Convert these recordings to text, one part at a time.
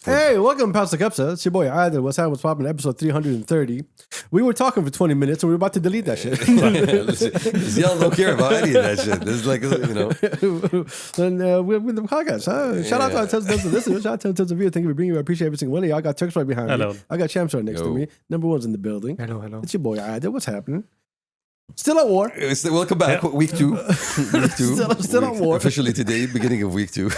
Hey, welcome, Pastor Cupsa. It's your boy Either. What's happening? What's popping? Episode 330. We were talking for 20 minutes and we were about to delete that shit. Y'all don't care about any of that shit. There's like, And we're with the podcast. Huh? Shout out to our tons of listeners. Shout out to tons of viewers. Thank you for being here. I appreciate every single one of y'all. I got Turks right behind me. I got Champs right next to me. Number one's in the building. Hello. It's your boy Either. What's happening? Still at war. Welcome back. Yeah. Week two. Still at war. Officially today, beginning of week 2.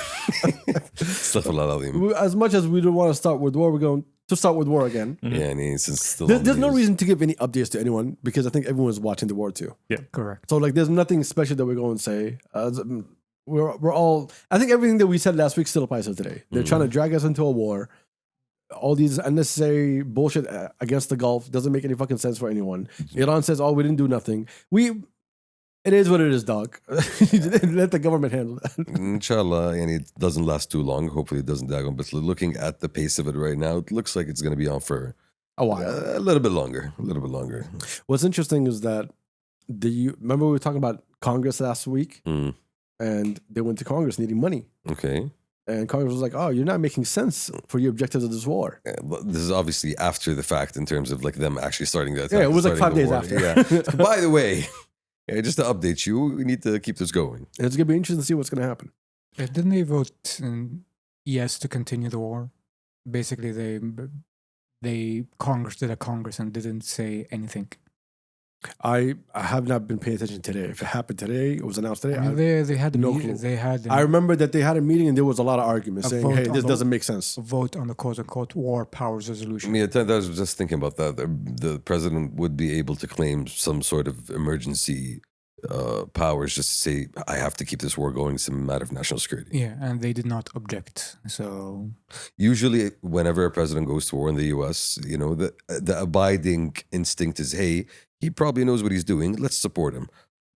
As much as we don't want to start with war, we're going to start with war again. Mm-hmm. Yeah, I mean, since still there's no reason to give any updates to anyone because I think everyone's watching the war too. Yeah, correct. So like, there's nothing special that we're going to say. We're all. I think everything that we said last week still applies to today. They're trying to drag us into a war. All these unnecessary bullshit against the Gulf doesn't make any fucking sense for anyone. Iran says, "Oh, we didn't do nothing." It is what it is, dog. Let the government handle that. Inshallah, and it doesn't last too long. Hopefully, it doesn't drag on. But looking at the pace of it right now, it looks like it's going to be on for a while, a little bit longer. What's interesting is that remember we were talking about Congress last week, and they went to Congress needing money. Okay. And Congress was like, "Oh, you're not making sense for your objectives of this war." This is obviously after the fact in terms of like them actually starting the attack. Yeah, it was like 5 days after. Yeah. By the way, just to update you, we need to keep this going. And it's going to be interesting to see what's going to happen. Didn't they vote yes to continue the war? Basically, Congress did a Congress and didn't say anything. I have not been paying attention today. If it happened today, it was announced today. I mean, they had a meeting. I remember that they had a meeting and there was a lot of arguments saying, "Hey, this doesn't make sense." A vote on the quote-unquote war powers resolution. I was just thinking about that. The president would be able to claim some sort of emergency powers just to say, "I have to keep this war going. It's a matter of national security." Yeah, and they did not object. So usually, whenever a president goes to war in the U.S., the abiding instinct is, "Hey, he probably knows what he's doing. Let's support him."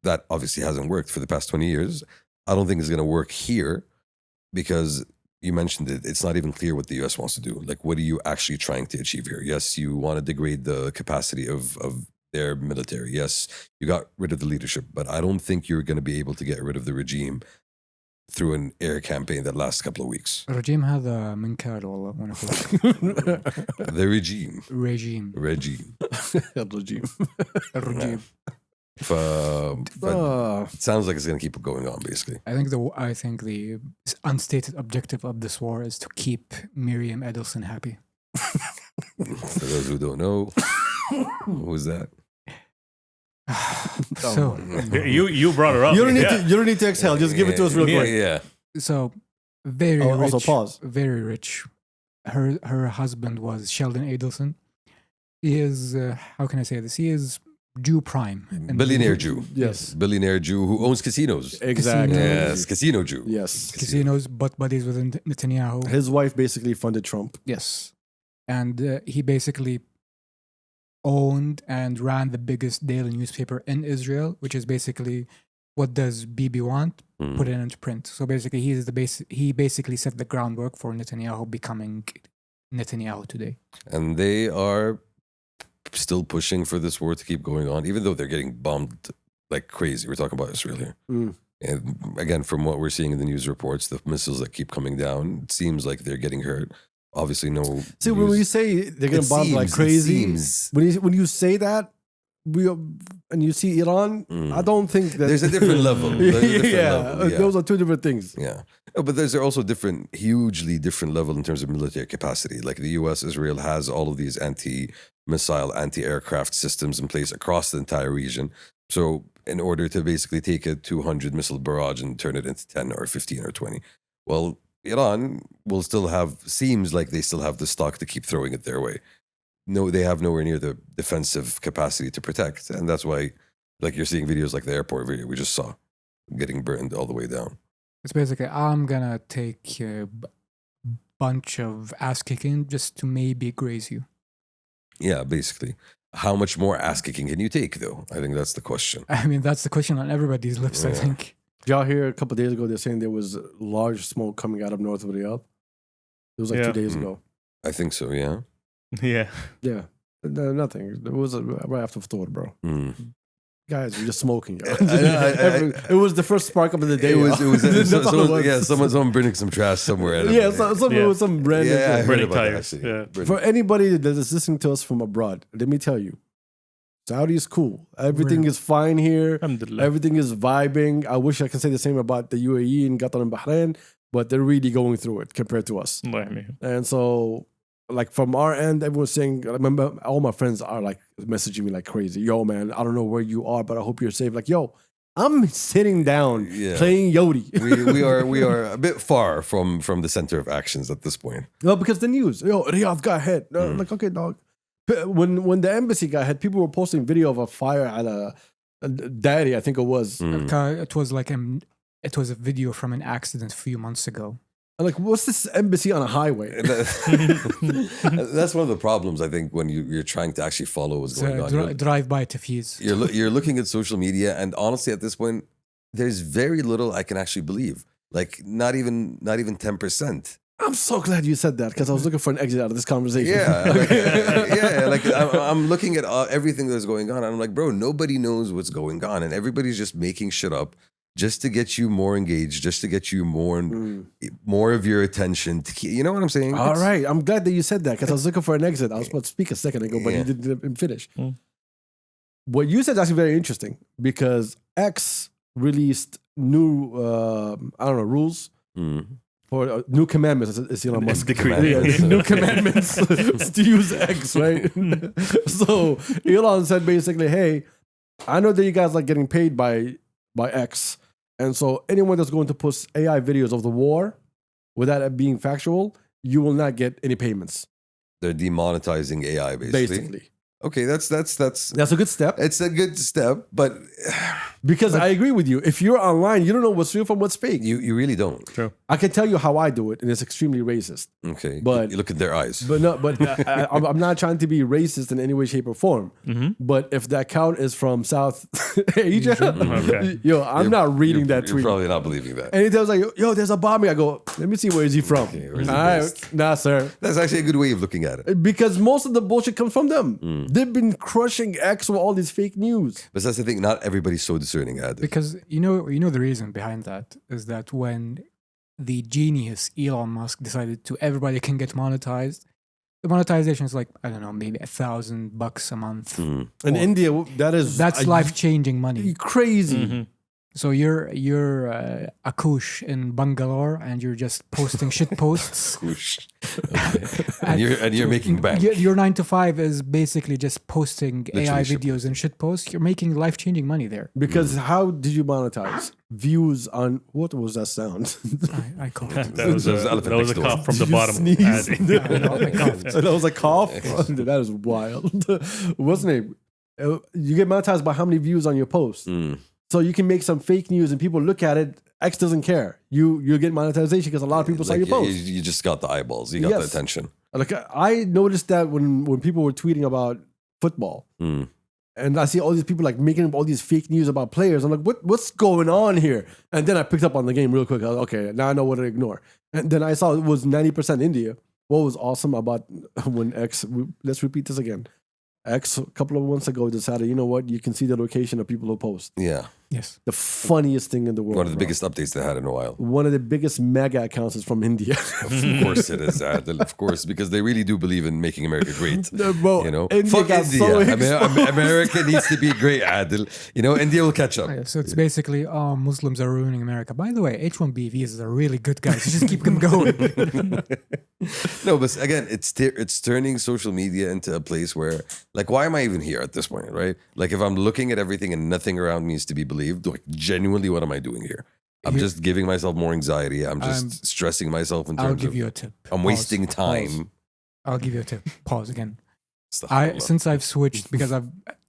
That obviously hasn't worked for the past 20 years. I don't think it's going to work here because you mentioned it. It's not even clear what the U.S. wants to do. Like, what are you actually trying to achieve here? Yes, you want to degrade the capacity of their military. Yes, you got rid of the leadership, but I don't think you're going to be able to get rid of the regime through an air campaign that lasts a couple of weeks. الرجيم هذا منكر والله وانا The regime. Regime. الرجيم. But it sounds like it's going to keep going on, basically. I think the unstated objective of this war is to keep Miriam Edelson happy. For those who don't know, who's that? So you brought her up. You don't need to exhale. Just give it to us real quick. Yeah. So very rich. Also pause. Very rich. Her husband was Sheldon Adelson. He is how can I say this? He is Jew prime. Billionaire Jew. Yes. Billionaire Jew who owns casinos. Exactly. Yes, casino Jew. Yes. Casinos, butt buddies with Netanyahu. His wife basically funded Trump. Yes. And he basically owned and ran the biggest daily newspaper in Israel, which is basically what does Bibi want? Put it into print. So basically, he basically set the groundwork for Netanyahu becoming Netanyahu today. And they are still pushing for this war to keep going on, even though they're getting bombed like crazy. We're talking about Israel here. And again, from what we're seeing in the news reports, the missiles that keep coming down, it seems like they're getting hurt. Obviously, no. See, when you say they're getting bombed like crazy, when you say that, and you see Iran, I don't think that there's a different level. Those are two different things. Yeah, but there's also hugely different level in terms of military capacity. Like the U.S., Israel has all of these anti-missile, anti-aircraft systems in place across the entire region. So, in order to basically take a 200 missile barrage and turn it into 10 or 15 or 20, well, Iran will seems like they still have the stock to keep throwing it their way. No, they have nowhere near the defensive capacity to protect. And that's why, like, you're seeing videos like the airport video we just saw getting burned all the way down. It's basically, I'm going to take a bunch of ass kicking just to maybe graze you. Yeah, basically. How much more ass kicking can you take, though? I think that's the question. I mean, that's the question on everybody's lips, I think. Did y'all hear a couple of days ago they're saying there was large smoke coming out of north of Riyadh? It was like 2 days ago. I think so, yeah. Yeah. Yeah. No, nothing. It was right after Ftor, bro. guys, we're just smoking. Yo. I- It was the first spark up of the day. It was, yo. it was, That's all it was. yeah, someone burning some trash somewhere. Yeah, some random. yeah, I thing. heard Burning about that, tires, actually. yeah. Burning- For anybody that is listening to us from abroad, let me tell you, Saudi is cool. Everything is fine here. Alhamdulillah. Everything is vibing. I wish I could say the same about the UAE and Qatar and Bahrain, but they're really going through it compared to us. Allah يحميهم. And so, like from our end, everyone's saying, I remember all my friends are like messaging me like crazy. Yo, man, I don't know where you are, but I hope you're safe. Like, yo, I'm sitting down Yeah. playing Yodi. we are a bit far from the center of actions at this point. No, because the news, yo, Riyadh got hit. No, like, okay, dog. When the embassy got hit, people were posting video of a fire at a daddy, I think it was. It was like it was a video from an accident a few months ago. I'm like, what's this embassy on a highway? And that's one of the problems, I think, when you're trying to actually follow what's going on. Drive-by tafis. You're looking at social media, and honestly, at this point, there's very little I can actually believe. Like not even 10%. I'm so glad you said that because I was looking for an exit out of this conversation. Yeah, like, yeah. Like I'm looking at everything that's going on, and I'm like, bro, nobody knows what's going on, and everybody's just making shit up just to get you more engaged, just to get you more of your attention. You know what I'm saying? All right. I'm glad that you said that because I was looking for an exit. I was about to speak a second ago, but Yeah. you didn't finish. What you said is actually very interesting because X released new, rules for new commandments. It's Elon Musk. Decree. Yeah, new commandments to use X, right? So Elon said basically, hey, I know that you guys like getting paid by X. And so anyone that's going to post AI videos of the war without it being factual, you will not get any payments. They're demonetizing AI, basically. Okay, that's That's a good step. it's a good step, but Because I agree with you. If you're online, you don't know what's real from what's fake. you really don't. True. I can tell you how I do it, and it's extremely racist. Okay, But- you look at their eyes. But no, but I'm not trying to be racist in any way, shape, or form. But if that account is from South Asia, Okay. yo, I'm not reading that You're tweet. probably not believing that. And he tells like, yo, there's a bombing. I go, let me see where is he from. where's he All right, based? nah, sir. That's actually a good way of looking at it. Because most of the bullshit comes from them. They've been crushing X with all these fake news. But that's the thing. Not everybody's so discerning, Adil. Because you know the reason behind that is that when the genius Elon Musk decided to everybody can get monetized, the monetization is like, I don't know, maybe $1,000 a month. In Or- India, that's life changing money. crazy. So you're a kush in Bangalore and you're just posting shit posts. Whoosh. and you're making bank. Your 9 to 5 is basically just posting AI shit videos and shit posts. You're making life changing money there. Because how did you monetize? Views on, what was that sound? I call it. That was There's a, an elephant that was a next door. cough from the Did you bottom. sneeze? Adi. I know, I coughed. That was a cough? That is wild. What's the name? You get monetized by how many views on your post. So you can make some fake news and people look at it. X doesn't care. You get monetization because a lot of people saw your post. You just got the eyeballs. You got the Yes. attention. Like I noticed that when people were tweeting about football, and I see all these people like making up all these fake news about players. I'm like, what's going on here? And then I picked up on the game real quick. I was like, okay, now I know what to ignore. And then I saw it was 90% India. What was awesome about when X? Let's repeat this again. X a couple of months ago decided, you know what? You can see the location of people who post. Yeah. Yes. The funniest thing in the world. One of the bro. biggest updates they had in a while. One of the biggest mega accounts is from India. Of course it is, Adil. Of course, because they really do believe in making America great. Bro, You know, India fuck got India. so America needs to be great, Adil. You know, India will catch up. Yeah, so it's basically, Muslims are ruining America. By the way, H-1B visas are really good, guys. You just keep them going. No, but again, it's turning social media into a place where, like, why am I even here at this point, right? Like, if I'm looking at everything and nothing around me is to be believed, like, genuinely, what am I doing here? I'm Here- just giving myself more anxiety. I'm just stressing myself in I'll terms give of you a tip. I'm Pause. wasting time. Pause. I'll give you a tip. Pause again. Astaghfirullah. Since I've switched because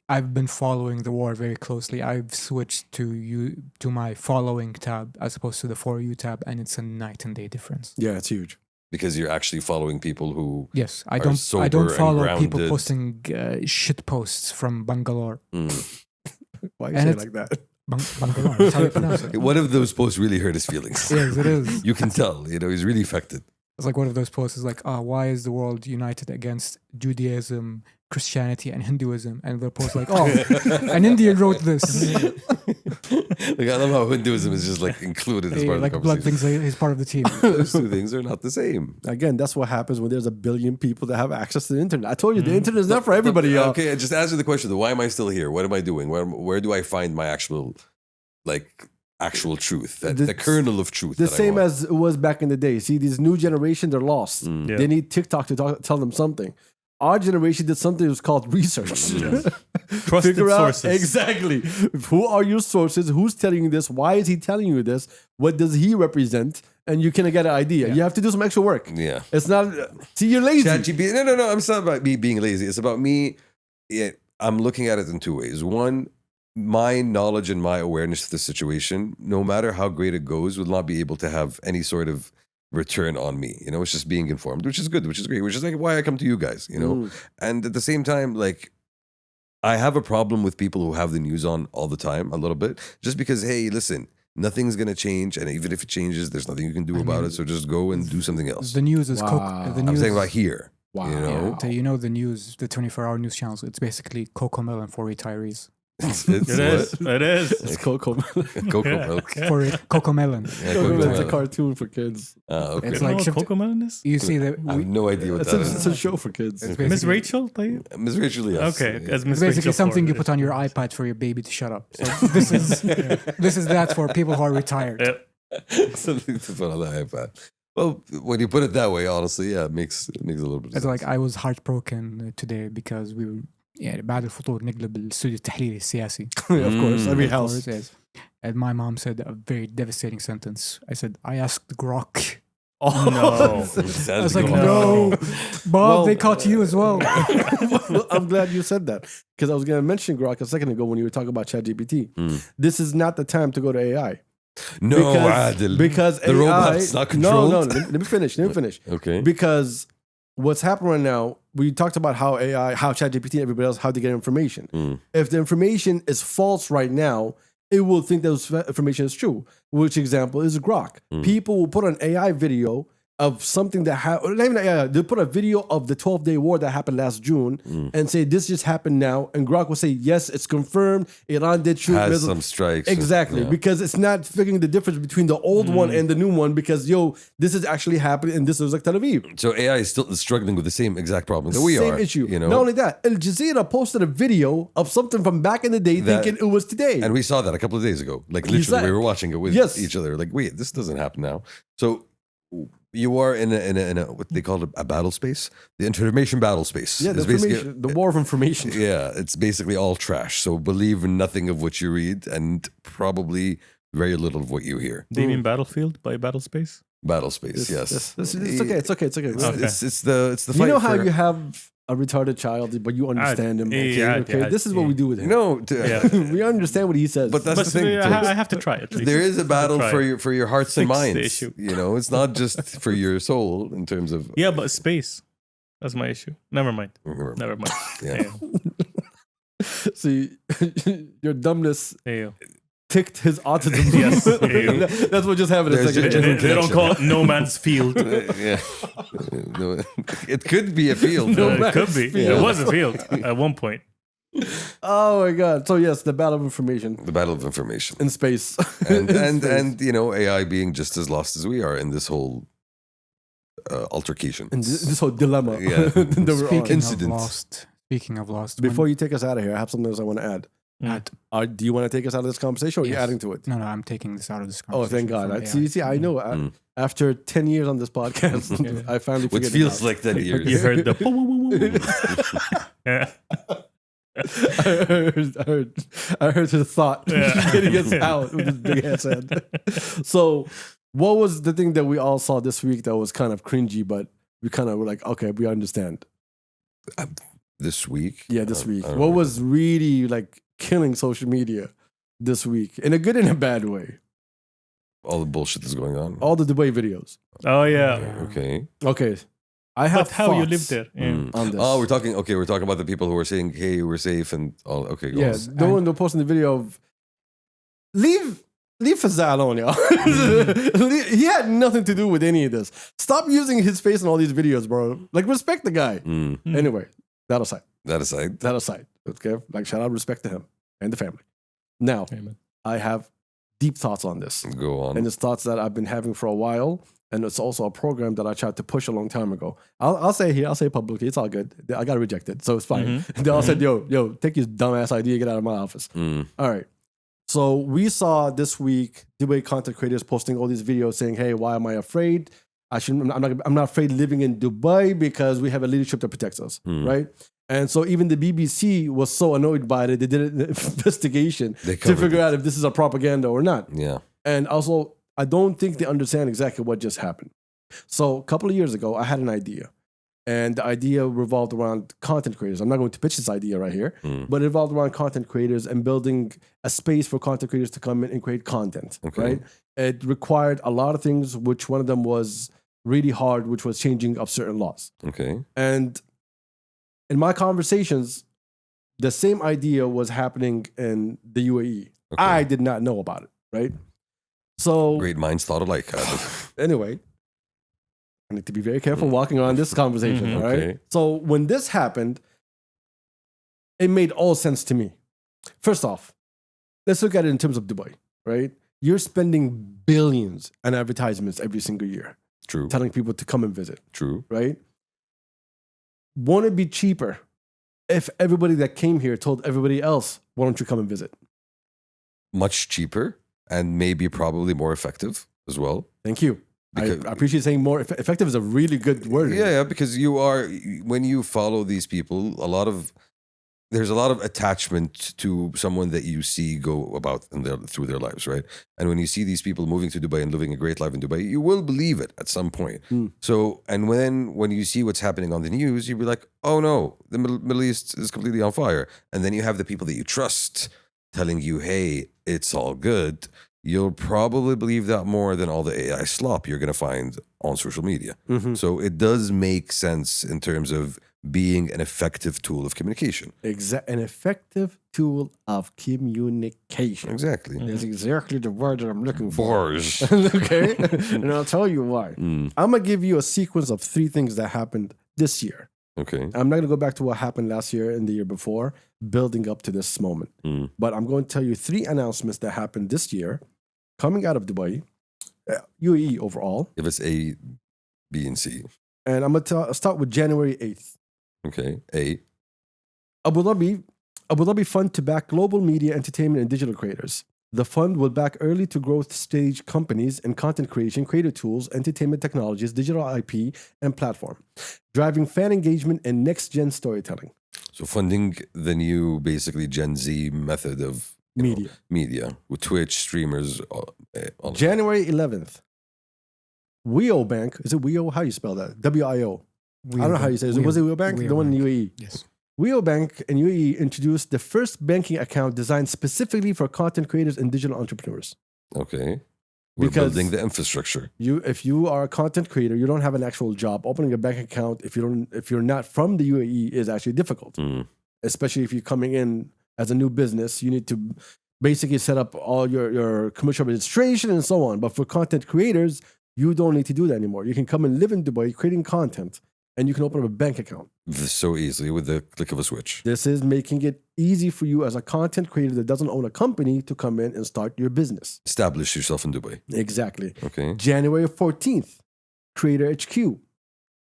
I've been following the war very closely. I've switched to my following tab as opposed to the For You tab, and it's a night and day difference. Yeah, it's huge. Because you're actually following people who Yes, I Are don't sober and follow people grounded. posting shit posts from Bangalore. Why you And say it it's- like that? Bangalore, that's how you pronounce it. one of those posts really hurt his feelings. Yes, it is. You can tell, you know, he's really affected. It's like one of those posts is like, why is the world united against Judaism, Christianity, and Hinduism? And they'll post like, an Indian wrote this. Like, I love how Hinduism is just like included as part of Like the Blood conversation. thinks he's part of the team. Those two things are not the same. Again, that's what happens when there's a billion people that have access to the internet. I told you, the internet is not for everybody, y'all. Okay, just answer the question though. Why am I still here? What am I doing? Where do I find my actual truth? The kernel of truth. The that I same want? as it was back in the day. See, these new generation, they're lost. Yeah. They need TikTok to tell them something. Our generation did something that was called research. Trusted Figure out sources. exactly who are your sources, who's telling you this, why is he telling you this, what does he represent, and you can get an idea. You have to do some extra work. Yeah. It's not. See, you're lazy. ChatGPT. No. It's not about me being lazy. It's about me. I'm looking at it in two ways. One, my knowledge and my awareness of the situation, no matter how great it goes, will not be able to have any sort of return on me. You know, it's just being informed, which is good, which is great, which is like why I come to you guys, you know? And at the same time, like, I have a problem with people who have the news on all the time, a little bit, just because, hey, listen, nothing's going to change. And even if it changes, there's nothing you can do about it. So just go and do something else. The news is Wow. the I'm news. saying about here. Wow. You know? So you know the news, the 24-hour news channels. It's basically Coco Melon for retirees. It's It is. what? It is. It's Coco. Cocoa milk. For Coco Melon. Yeah, Coco Cocoa It's a Melon. cartoon for kids. Okay. It's You know like what shift- Coco Melon is? You see that I have no idea what It's that a is. show for kids. It's Miss basically- Rachel, طيب? Miss Rachel, yes. Okay, as Miss It's basically Rachel something you for- put on your iPad for your baby to shut up. So this is that for people who are retired. Yeah. Something to put on the iPad. Well, when you put it that way, honestly, yeah, it makes a little bit of It's sense. like I was heartbroken today because we were يعني بعد الفطور نقلب الاستوديو التحليلي السياسي. Of course, every Of house. course, yes. And my mom said a very devastating sentence. I said, I asked Grok. No. I was like, Go on. no, Bob, Well, they caught you as well. Well, I'm glad you said that because I was going to mention Grok a second ago when you were talking about ChatGPT. This is not the time to go to AI. No, Adil. Because the AI, robot's not controlled. No, let me finish. Okay. Because what's happening right now, we talked about how AI, how ChatGPT and everybody else, how to get information. If the information is false right now, it will think that information is true. Which example is Grok. People will put an AI video of something that happened. Not even AI, they'll put a video of the 12-day war that happened last June and say this just happened now. And Grok will say, yes, it's confirmed. Iran did shoot Has missiles. some strikes. Exactly, Yeah. because it's not figuring the difference between the old one and the new one. Because this is actually happening, and this is like Tel Aviv. So AI is still struggling with the same exact problem that we Same are. issue. You know? Not only that, Al Jazeera posted a video of something from back in the day, thinking it was today. And we saw that a couple of days ago. Like literally, we were watching it with Yes. each other. Like, wait, this doesn't happen now. So you are in a what they call a battle space, the information battle space. Yeah, the It's basically- information, the war of information. Yeah, it's basically all trash. So believe nothing of what you read and probably very little of what you hear. Do you mean Battlefield by Battle Space? Battle space, yes. It's okay. It's okay. It's okay. Okay. It's the You fight know how for- you have a retarded child, but you understand him. Okay, yeah, okay. yeah, This is what we do with him. no. Yeah. We understand what he says. But that's But the thing. I have to try it. There is a battle Try it. for your hearts and Fix the minds. issue. You know, it's not just for your soul in terms of. Yeah, but space. That's my issue. Never mind. Never mind. Yeah. See, your dumbness Yeah. ticked his autism. Yes. That's what just happened. There's It's like, a- They don't call it no man's field. Yeah, no, it could be a field. No It man's could be. field. It was a field at one point. oh my god! So yes, the battle of information The battle of information, in space, and In and space. and you know, AI being just as lost as we are in this whole altercation. And this whole dilemma. Yeah. that we're on. Speaking of lost. Before you take us out of here, I have something else I want to add. Do you want to take us out of this conversation, or are you Yes. adding to it? No, I'm taking this out of this Oh, conversation. thank God! from See, I know. After 10 years on this podcast, I finally Which figured feels it out. like 10 years. You heard the yeah. I heard his thought Yeah. getting us out with his big ass head. So, what was the thing that we all saw this week that was kind of cringy, but we kind of were like, okay, we understand. This week? Yeah, this week. I don't What know. was really like killing social media this week in a good and a bad way? All the bullshit that's going on. All the debate videos. Oh yeah. Okay. Okay, I have But how you thoughts live there? Yeah. on this. Oh, we're talking about the people who are saying, "Hey, we're safe," and all. Okay, go Yeah, on. the one they're posting the video of leave leave Fazal alone, y'all. He had nothing to do with any of this. Stop using his face in all these videos, bro. Like, respect the guy. Anyway, that aside. That aside. Okay? Like, shout out respect to him and the family. Now, Amen. I have deep thoughts on this. Go on. And it's thoughts that I've been having for a while. And it's also a program that I tried to push a long time ago. I'll say it here, I'll say it publicly. It's all good. I got rejected, so it's fine. They all said, yo, take your dumbass idea, get out of my office. All right. So we saw this week Dubai content creators posting all these videos saying, hey, why am I afraid? I'm not afraid living in Dubai because we have a leadership that protects us, right? And so even the BBC was so annoyed by it, they did an investigation to figure out if this is a propaganda or not. Yeah. And also, I don't think they understand exactly what just happened. So a couple of years ago, I had an idea. And the idea revolved around content creators. I'm not going to pitch this idea right here, but it revolved around content creators and building a space for content creators to come in and create content, right? It required a lot of things, which one of them was really hard, which was changing of certain laws. Okay. And in my conversations, the same idea was happening in the UAE. Okay. I did not know about it, right? So Great minds thought alike. anyway, I need to be very careful walking on this conversation, all right? Okay. So when this happened, it made all sense to me. First off, let's look at it in terms of Dubai, right? You're spending billions on advertisements every single year, True. telling people to come and visit, True. right? Won't it be cheaper if everybody that came here told everybody else, why don't you come and visit? Much cheaper and maybe probably more effective as well. Thank you. I Because- appreciate saying more. Effective is a really good word. Yeah, because when you follow these people, there's a lot of attachment to someone that you see go about through their lives, right? And when you see these people moving to Dubai and living a great life in Dubai, you will believe it at some point. So, and when you see what's happening on the news, you'll be like, oh no, the Middle East is completely on fire. And then you have the people that you trust telling you, hey, it's all good. You'll probably believe that more than all the AI slop you're going to find on social media. So it does make sense in terms of being an effective tool of communication. An effective tool of communication. Exactly. That's exactly the word that I'm looking for. Bars. Okay? And I'll tell you why. I'm going to give you a sequence of 3 things that happened this year. Okay. I'm not going to go back to what happened last year and the year before, building up to this moment. But I'm going to tell you 3 announcements that happened this year coming out of Dubai, UAE overall. If it's A, B, and C. And I'm going to start with January 8th. Okay. A. Abu Dhabi Fund to back global media, entertainment, and digital creators. The fund will back early to growth stage companies in content creation, creative tools, entertainment technologies, digital IP, and platform, driving fan engagement and next-gen storytelling. So funding the new, basically, Gen Z method of media with Twitch, streamers, all of January 11th, WIO Bank, is it WIO? How do you spell that? WIO. I don't know how you say it. Was it WIO Bank? The one in UAE. Yes. WIO Bank in UAE introduced the first banking account designed specifically for content creators and digital entrepreneurs. Okay. We're Because building the infrastructure. If you are a content creator, you don't have an actual job. Opening a bank account if you're not from the UAE is actually difficult. Especially if you're coming in as a new business, you need to basically set up all your commercial registration and so on. But for content creators, you don't need to do that anymore. You can come and live in Dubai creating content, and you can open up a bank account So easily with the click of a switch. This is making it easy for you as a content creator that doesn't own a company to come in and start your business. Establish yourself in Dubai. Exactly. Okay. January 14th, Creator HQ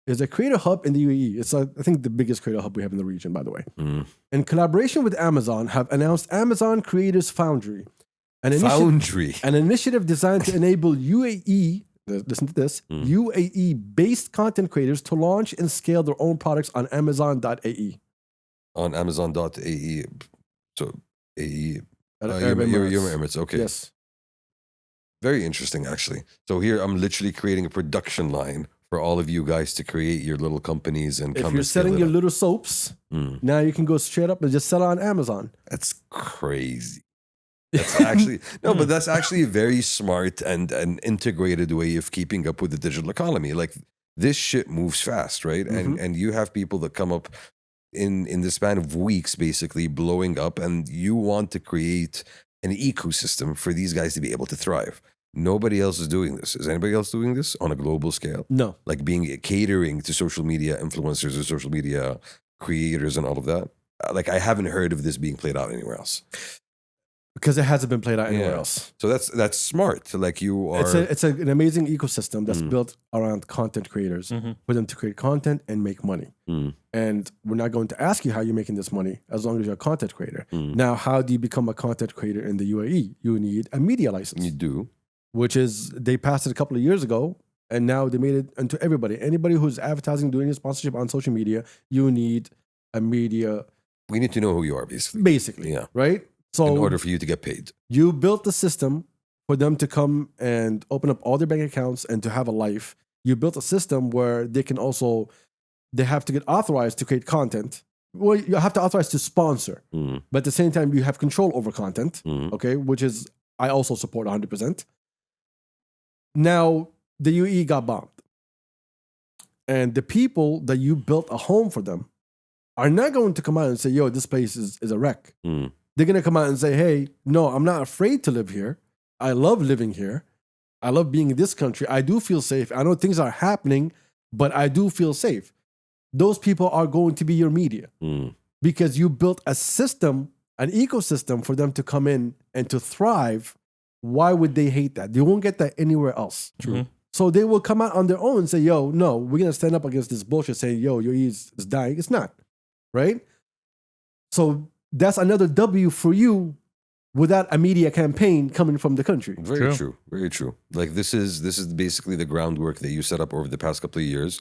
is a creator hub in the UAE. It's, I think, the biggest creator hub we have in the region, by the way. In collaboration with Amazon, have announced Amazon Creators Foundry, an initiative designed to enable UAE, listen to this, UAE-based content creators to launch and scale their own products on Amazon.ae. On Amazon.ae. So AE. Arab Emirates. Okay. Yes. Very interesting, actually. So here I'm literally creating a production line for all of you guys to create your little companies and If come you're and scale selling it your up. little soaps, now you can go straight up and just sell it on Amazon. That's crazy. That's actually no, but that's actually a very smart and an integrated way of keeping up with the digital economy. Like this shit moves fast, right? And you have people that come up in the span of weeks, basically blowing up, and you want to create an ecosystem for these guys to be able to thrive. Nobody else is doing this. Is anybody else doing this on a global scale? No. Like catering to social media influencers or social media creators and all of that? Like, I haven't heard of this being played out anywhere else. Because it hasn't been played out anywhere Yeah. else. So that's smart. Like, you are... It's an amazing ecosystem that's built around content creators for them to create content and make money. And we're not going to ask you how you're making this money as long as you're a content creator. Now, how do you become a content creator in the UAE? You need a media license. You do. Which is, they passed it a couple of years ago, and now they made it into everybody. Anybody who's advertising, doing a sponsorship on social media, you need a media. We need to know who you are, basically. Basically, Yeah. right? So In order for you to get paid. you built the system for them to come and open up all their bank accounts and to have a life. You built a system where they can also, they have to get authorized to create content. Well, you have to authorize to sponsor, but at the same time, you have control over content, okay, which is, I also support 100%. Now, the UAE got bombed. And the people that you built a home for them are not going to come out and say, yo, this place is a wreck. They're going to come out and say, hey, no, I'm not afraid to live here. I love living here. I love being in this country. I do feel safe. I know things are happening, but I do feel safe. Those people are going to be your media because you built a system, an ecosystem for them to come in and to thrive. Why would they hate that? They won't get that anywhere else. True. So they will come out on their own and say, yo, no, we're going to stand up against this bullshit saying, yo, your is dying. It's not, right? So that's another W for you without a media campaign coming from the country. Very true. Very true. Like, this is basically the groundwork that you set up over the past couple of years,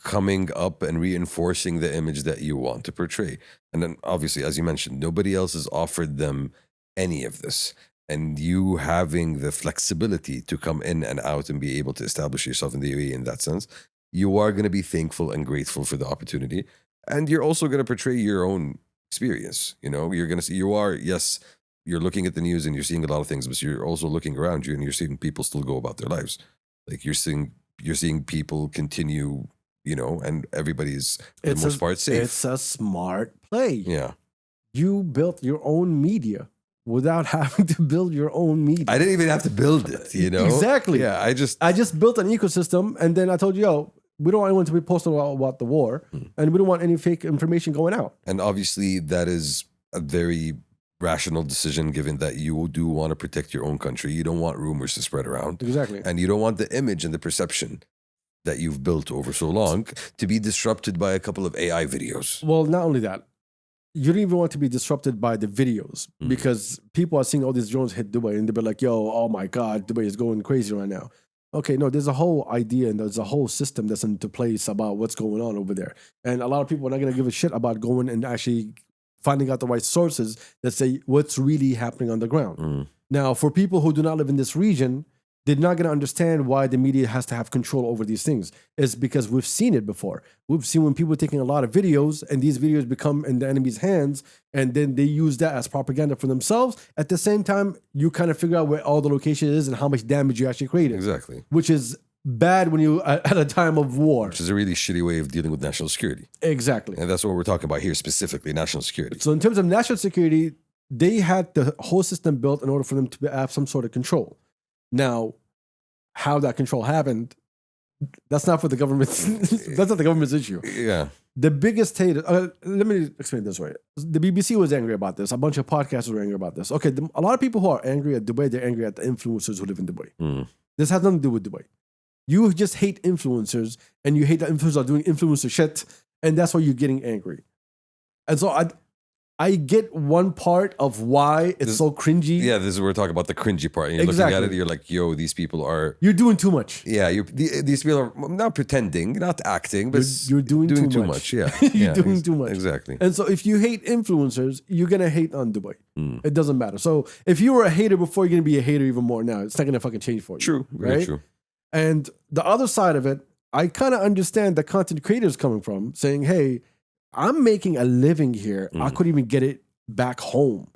coming up and reinforcing the image that you want to portray. And then, obviously, as you mentioned, nobody else has offered them any of this. And you having the flexibility to come in and out and be able to establish yourself in the UAE in that sense, you are going to be thankful and grateful for the opportunity. And you're also going to portray your own experience. You know, you're going to see, yes, you're looking at the news and you're seeing a lot of things, but you're also looking around you and you're seeing people still go about their lives. Like, you're seeing people continue, you know, and everybody's, for the most part, safe. It's a smart play. Yeah. You built your own media without having to build your own media. I didn't even have to build it, you know? Exactly. Yeah, I just built an ecosystem, and then I told you, yo, we don't want anyone to be posting about the war, and we don't want any fake information going out. And obviously, that is a very rational decision, given that you do want to protect your own country. You don't want rumors to spread around. Exactly. And you don't want the image and the perception that you've built over so long to be disrupted by a couple of AI videos. Well, not only that, you don't even want to be disrupted by the videos because people are seeing all these drones hit Dubai and they'll be like, yo, oh my God, Dubai is going crazy right now. Okay, no, there's a whole idea and there's a whole system that's into place about what's going on over there. And a lot of people are not going to give a shit about going and actually finding out the right sources that say what's really happening on the ground. Now, for people who do not live in this region, they're not going to understand why the media has to have control over these things. It's because we've seen it before. We've seen when people are taking a lot of videos and these videos become in the enemy's hands and then they use that as propaganda for themselves. At the same time, you kind of figure out where all the location is and how much damage you actually created. Exactly. Which is bad when you at a time of war. Which is a really shitty way of dealing with national security. Exactly. And that's what we're talking about here, specifically national security. So in terms of national security, they had the whole system built in order for them to have some sort of control. Now, how that control happened, that's not for the government. That's not the government's issue. Yeah. The biggest hater, let me explain this way. The BBC was angry about this. A bunch of podcasters were angry about this. Okay, a lot of people who are angry at Dubai, they're angry at the influencers who live in Dubai. This has nothing to do with Dubai. You just hate influencers and you hate that influencers are doing influencer shit, and that's why you're getting angry. And so I get one part of why it's so cringy. Yeah, this is where we're talking about the cringy part. And you're looking at it, you're like, yo, these people are... You're doing too much. Yeah, these people are not pretending, not acting, but you're doing too much. Yeah, you're doing too much. Exactly. And so if you hate influencers, you're going to hate on Dubai. It doesn't matter. So if you were a hater before, you're going to be a hater even more now. It's not going to fucking change for you. True, very true. And the other side of it, I kind of understand the content creators coming from saying, hey, I'm making a living here. I couldn't even get it back home.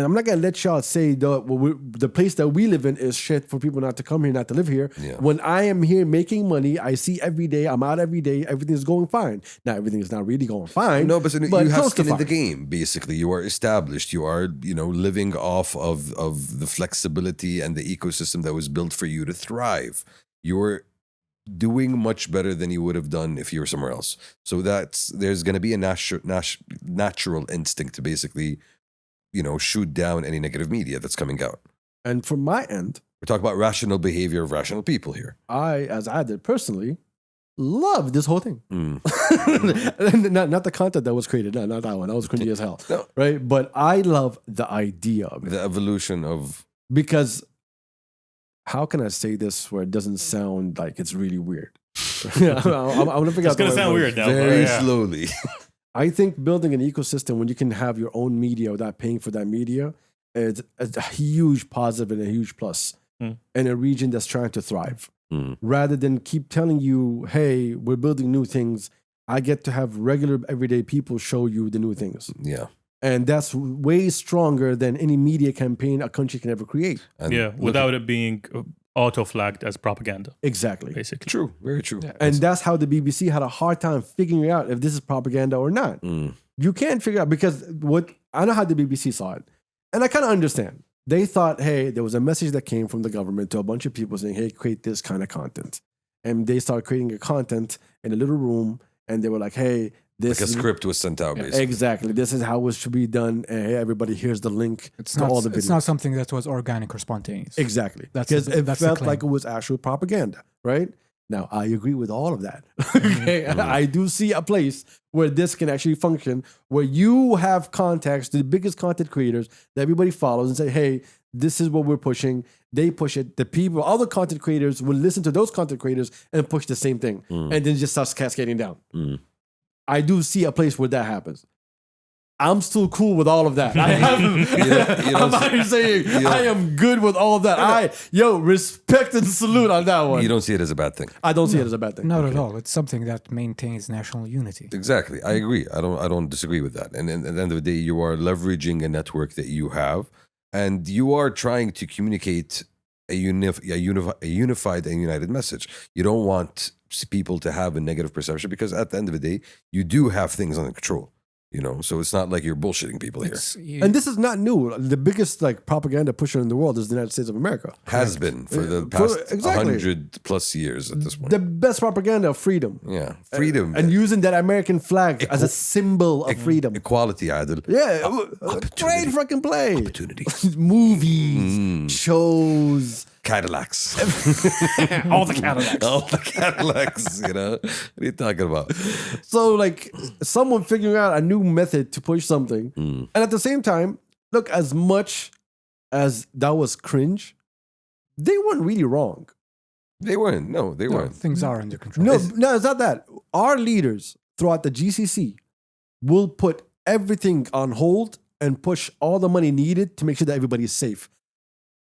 And I'm not gonna let y'all say the place that we live in is shit for people not to come here, not to live here. Yeah. When I am here making money, I see every day, I'm out every day, everything's going fine. Now everything is not really going fine. No, but you have close to skin in the fine. game. Basically, you are established. You are, living off of the flexibility and the ecosystem that was built for you to thrive. You're doing much better than you would have done if you were somewhere else. So there's going to be a natural instinct to basically, shoot down any negative media that's coming out. And from my end, We're talking about rational behavior of rational people here. as I did personally, love this whole thing. Mm. not the content that was created. No, not that one. That was cringy as hell. No. Right? But I love the idea of it. The evolution of Because how can I say this where it doesn't sound like it's really weird? I'm gonna figure It's out the gonna right sound word. weird now. very but yeah. slowly. I think building an ecosystem when you can have your own media without paying for that media is a huge positive and a huge plus in a region that's trying to thrive. Mm. Rather than keep telling you, hey, we're building new things, I get to have regular everyday people show you the new things. Yeah. And that's way stronger than any media campaign a country can ever create. And Yeah, look without it being auto-flagged as propaganda, Exactly. basically. true, very true. Yeah. And that's how the BBC had a hard time figuring out if this is propaganda or not. Mm. You can't figure out because I know how the BBC saw it. And I kind of understand. They thought, hey, there was a message that came from the government to a bunch of people saying, hey, create this kind of content. And they started creating a content in a little room and they were like, hey, this Like a is script was sent out, basically. exactly. This is how it should be done. And hey, everybody, here's the link It's to not. all the videos. It's not something that was organic or spontaneous. Exactly. That's Because the- it that's the felt claim. like it was actual propaganda, right? Now, I agree with all of that. Okay. I do see a place where this can actually function, where you have contacts to the biggest content creators that everybody follows and say, hey, this is what we're pushing. They push it. The people, all the content creators will listen to those content creators and push the same thing. And then it just starts cascading down. I do see a place where that happens. I'm still cool with all of that. I have, I'm not saying I am good with all of that. Respect and salute on that one. You don't see it as a bad thing. I don't see it as a bad thing. Not at all. It's something that maintains national unity. Exactly. I agree. I don't disagree with that. And at the end of the day, you are leveraging a network that you have and you are trying to communicate a unified and united message. You don't want people to have a negative perception because at the end of the day, you do have things under control. So it's not like you're bullshitting people here. And this is not new. The biggest propaganda pusher in the world is the United States of America. Has been for the past 100 plus years at this point. The best propaganda of freedom. Yeah. Freedom. And using that American flag as a symbol of freedom. Equality, Adil. Yeah. Great fucking play. Opportunity. Movies, shows. Cadillacs. All the Cadillacs. All the Cadillacs, What are you talking about? So, someone figuring out a new method to push something. And at the same time, look, as much as that was cringe, they weren't really wrong. They weren't. No, they weren't. Things are under control. No, it's not that. Our leaders throughout the GCC will put everything on hold and push all the money needed to make sure that everybody is safe.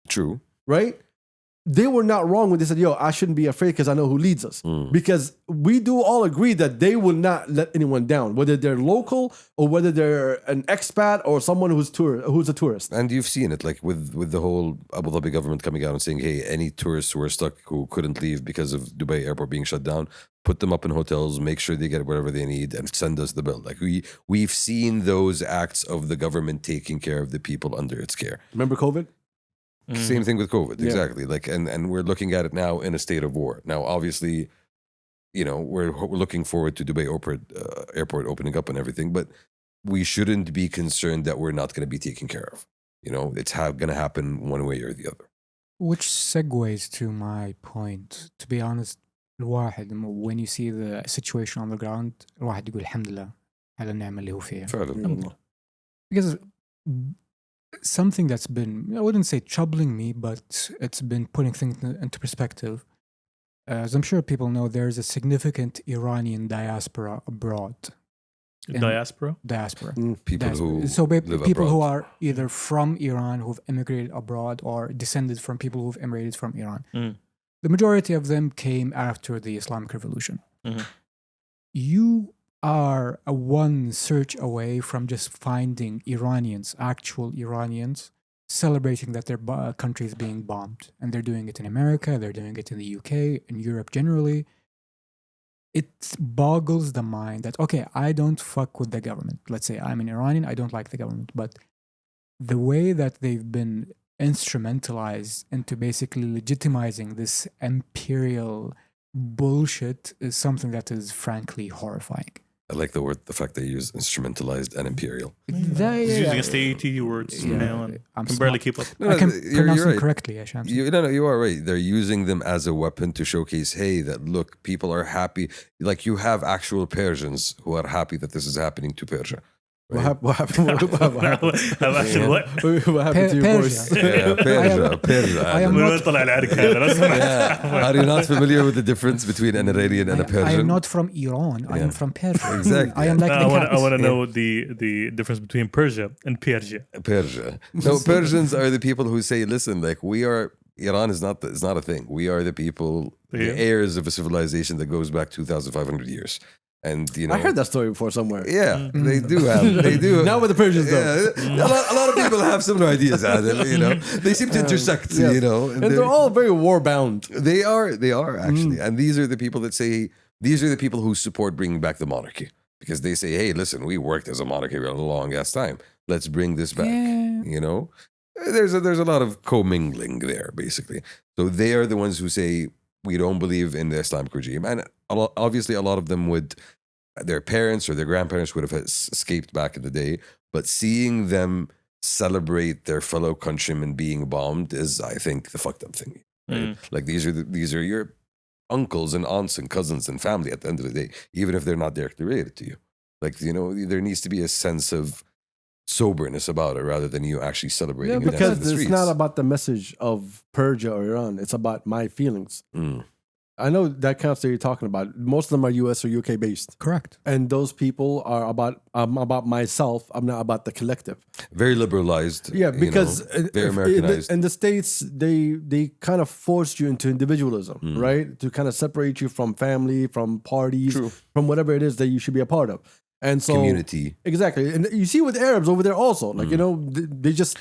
True. Right? They were not wrong when they said, I shouldn't be afraid because I know who leads us. Because we do all agree that they will not let anyone down, whether they're local or whether they're an expat or someone who's a tourist. And you've seen it, with the whole Abu Dhabi government coming out and saying, hey, any tourists who are stuck, who couldn't leave because of Dubai airport being shut down, put them up in hotels, make sure they get whatever they need and send us the bill. We've seen those acts of the government taking care of the people under its care. Remember COVID? Same thing with COVID, Yeah. exactly. And we're looking at it now in a state of war. Now, obviously, we're looking forward to Dubai airport opening up and everything, but we shouldn't be concerned that we're not going to be taken care of. It's going to happen one way or the other. Which segues to my point. To be honest, when you see the situation on the ground, الواحد يقول الحمد لله على النعمة اللي هو فيها. فعلا. Because something that's been, I wouldn't say troubling me, but it's been putting things into perspective. As I'm sure people know, there's a significant Iranian diaspora abroad. Diaspora? Diaspora. People who So live people who abroad. are either from Iran, who've immigrated abroad, or descended from people who've immigrated from Iran. The majority of them came after the Islamic Revolution. Mhm. You are a one search away from just finding Iranians, actual Iranians, celebrating that their country is being bombed. And they're doing it in America, they're doing it in the UK, in Europe generally. It boggles the mind that, okay, I don't fuck with the government. Let's say I'm an Iranian, I don't like the government. But the way that they've been instrumentalized into basically legitimizing this imperial bullshit is something that is frankly horrifying. I like the fact they use instrumentalized and imperial. He's using state words now, and I'm can barely smart. keep up. I can pronounce you're them right. correctly, Asham. You are right. They're using them as a weapon to showcase, hey, that look, people are happy. Like you have actual Persians who are happy that this is happening to Persia. What happened? What happened? what? What happened to your Persia. voice? Yeah, Persia. I am not- طلع العرق هذا لو سمحت. Yeah. Are you not familiar with the difference between an Iranian and a I Persian? am not from Iran. I am Yeah. from Persia. Exactly. I am like the I cat. want to know the difference between Persia and Persia. Persia. No, Persians are the people who say, listen, like Iran is not a thing. We are the people, the Yeah. heirs of a civilization that goes back 2,500 years. And I heard that story before somewhere. Yeah, they do have. They do. Not with the Persians though. Yeah, a lot of people have similar ideas, Adil. They seem to intersect. Yeah. And they're all very war bound. They are actually, and these are the people that say these are the people who support bringing back the monarchy because they say, hey, listen, we worked as a monarchy for a long ass time. Let's bring this back. Yeah. There's a lot of commingling there, basically. So they are the ones who say we don't believe in the Islamic regime, and obviously a lot of them would. Their parents or their grandparents would have escaped back in the day, but seeing them celebrate their fellow countrymen being bombed is, I think, the fucked up thing. Right? Like these are your uncles and aunts and cousins and family at the end of the day, even if they're not directly related to you. Like there needs to be a sense of soberness about it rather than you actually celebrating. Yeah, it because in the it's streets. not about the message of Persia or Iran. It's about my feelings. I know that counts that you're talking about. Most of them are US or UK based. Correct. And those people are about myself. I'm not about the collective. Very liberalized. Yeah, because very Americanized. in the States, they kind of forced you into individualism, right? To kind of separate you from family, from parties, True. from whatever it is that you should be a part of. And so Community. Exactly. And you see with Arabs over there also, like, they just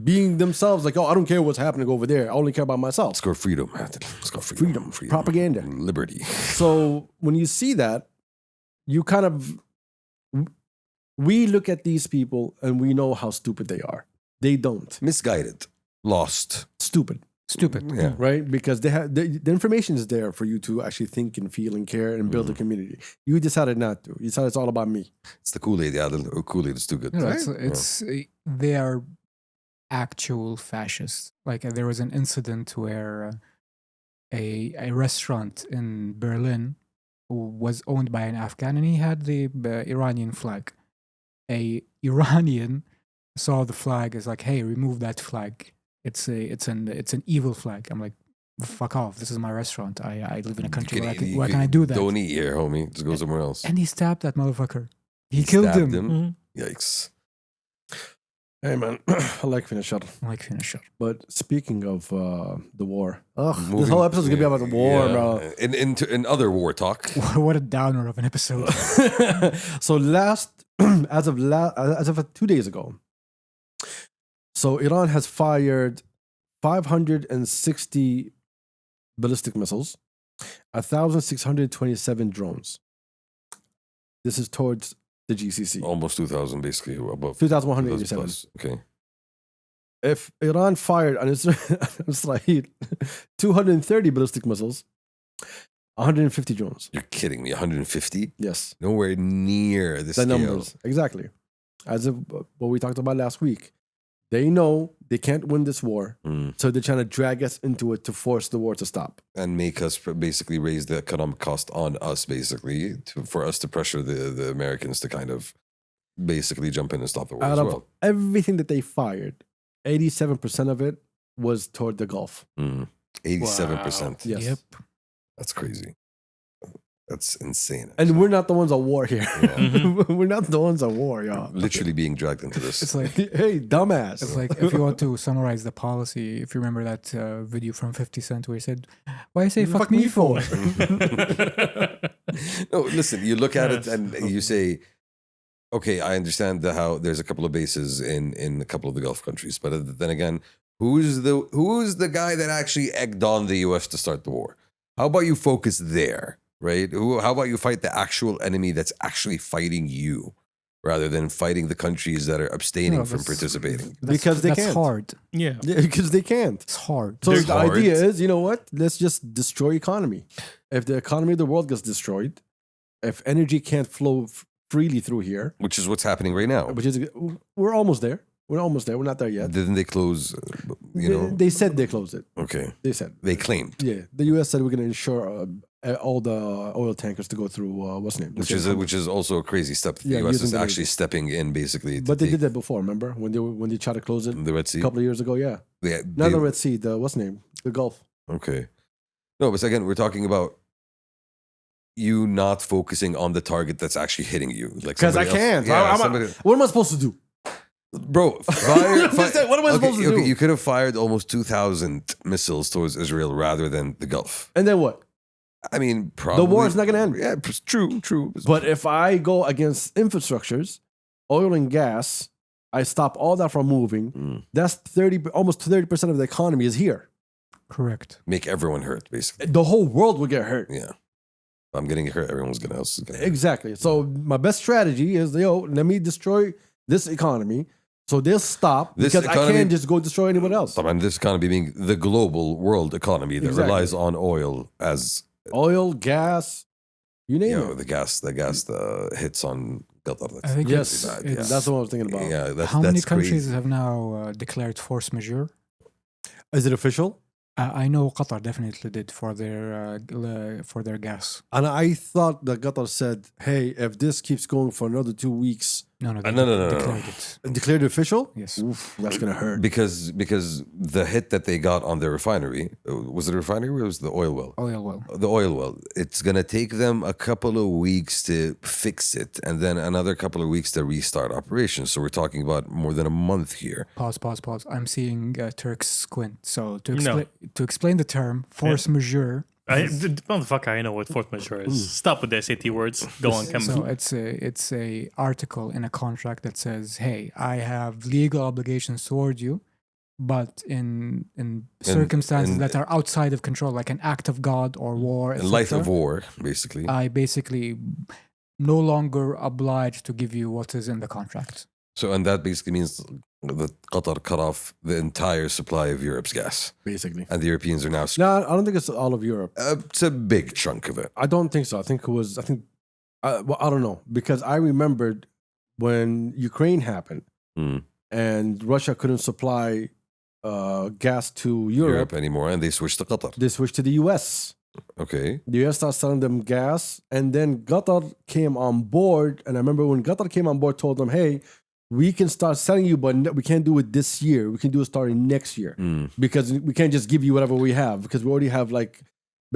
being themselves, like, oh, I don't care what's happening over there. I only care about myself. It's called freedom. It's called freedom. Propaganda. Liberty. So when you see that, you kind of, we look at these people and we know how stupid they are. They don't. Misguided. Lost. Stupid. Yeah. Right? Because they have the information is there for you to actually think and feel and care and build a community. You decided not to. You decided it's all about me. It's the Kool-Aid, Adil. Kool-Aid is too good. It's they are actual fascists. Like there was an incident where a restaurant in Berlin was owned by an Afghan and he had the Iranian flag. A Iranian saw the flag as like, hey, remove that flag. It's an evil flag. I'm like, fuck off. This is my restaurant. I live in a country where can I do that? Don't eat here, homie. Just go somewhere else. And he stabbed that motherfucker. He killed Stabbed him. Yikes. Hey, man. I like finisher. Like finisher. But speaking of the war, this Moving- whole episode is going to be about the war, yeah. bro. In other war talk. What a downer of an episode. So as of 2 days ago, so Iran has fired 560 ballistic missiles, 1,627 drones. This is towards the GCC. Almost 2,000 basically above. 2,187. Plus. Okay. If Iran fired on Israel 230 ballistic missiles, 150 drones. You're kidding me. 150? Yes. Nowhere near the The scale. numbers. Exactly. As of what we talked about last week. They know they can't win this war. So they're trying to drag us into it to force the war to stop. And make us basically raise the economic cost on us, basically, for us to pressure the Americans to kind of basically jump in and stop the war Out as of well. everything that they fired, 87% of it was toward the Gulf. 87%. Yes. Yep. That's crazy. That's insane. And we're not the ones at war here. Yeah. We're not the ones at war, y'all. Literally being dragged into this. It's like Hey, dumbass. It's like if you want to summarize the policy, if you remember that video from 50 Cent where he said, "Why you say fuck me for?" No, listen, you look at it and you say, okay, I understand how there's a couple of bases in a couple of the Gulf countries, but then again, who's the guy that actually egged on the US to start the war? How about you focus there, right? How about you fight the actual enemy that's actually fighting you, rather than fighting the countries that are abstaining from participating? Because they that's can't. hard. Yeah. Because they can't. It's hard. So They're the hard. idea is, you know what? Let's just destroy economy. If the economy of the world gets destroyed, if energy can't flow freely through here, Which is what's happening right now. which is we're almost there. We're almost there. We're not there yet. Didn't they close? You know, They said they closed it. okay, They said. they claimed, Yeah, the U.S. said we're going to insure all the oil tankers to go through what's name, which is also a crazy step. The Yeah, U.S. is using the actually stepping in, basically. But they did that before. Remember when they tried to close it the Red Sea. a couple of years ago? Yeah, They- not they- the Red Sea. The what's name? The Gulf. Okay. No, but again, we're talking about you not focusing on the target that's actually hitting you. Like Because I somebody else- can't. Yeah, I'm- somebody- what am I supposed to do? bro, fire, Just say, what am I supposed to do? You could have fired almost 2,000 missiles towards Israel rather than the Gulf. And then what? I mean, probably. The war is not going to end. Yeah, true. But if I go against infrastructures, oil and gas, I stop all that from moving. Mm. That's almost 30% of the economy is here. Correct. Make everyone hurt, basically. The whole world will get hurt. Yeah. If I'm getting hurt, everyone's gonna else is gonna hurt. Exactly. So my best strategy is, let me destroy this economy, so they'll stop This because I economy- can't just go destroy anybody else. I mean, this economy being the global world economy that Exactly. relies on oil as Oil, gas, you name it. the gas hits on Qatar. I think Yes, bad, it's- that's what I was thinking about. Yeah, that's how many that's countries crazy. have now declared force majeure? Is it official? I know Qatar definitely did for their gas. And I thought that Qatar said, "Hey, if this keeps going for another 2 weeks, No, they No. declared it. declared official." Yes. Oof, that's gonna hurt. because the hit that they got on their refinery, was it a refinery or was it the oil well? Oil well. The oil well. It's gonna take them a couple of weeks to fix it, and then another couple of weeks to restart operations. So we're talking about more than a month here. Pause. I'm seeing Turks squint. So to No. explain the term force majeure. Motherfucker, I know what force majeure is. Stop with the SAT words. Go on, Cam. So it's a article in a contract that says, "Hey, I have legal obligations toward you, but in circumstances that are outside of control, like an act of God or war, In life etc., of war, basically. I basically no longer obliged to give you what is in the contract." So, and that basically means that Qatar cut off the entire supply of Europe's gas, Basically, and the Europeans are now. no, I don't think it's all of Europe. It's a big chunk of it. I don't think so. I think it was. Well, I don't know, because I remembered when Ukraine happened Mm. and Russia couldn't supply gas to Europe Europe. anymore, and they switched to Qatar. They switched to the U.S. Okay, The U.S. started selling them gas, and then Qatar came on board. And I remember when Qatar came on board, told them, "Hey, we can start selling you, but we can't do it this year. We can do it starting next year because we can't just give you whatever we have, because we already have like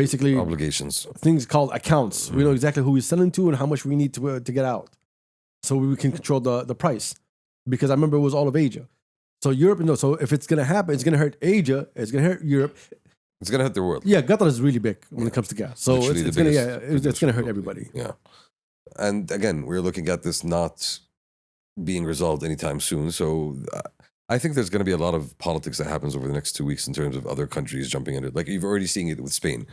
basically obligations. things called accounts. We know exactly who we're selling to and how much we need to get out, so we can control the price." Because I remember it was all of Asia. So Europe, no. So if it's gonna happen, it's gonna hurt Asia. It's gonna hurt Europe. It's gonna hit the world. Yeah, Qatar is really big when it comes to gas. So Literally it's the gonna biggest it's gonna hurt globally. everybody. Yeah, and again, we're looking at this not being resolved anytime soon. So I think there's going to be a lot of politics that happens over the next 2 weeks in terms of other countries jumping into it. Like you've already seen it with Spain.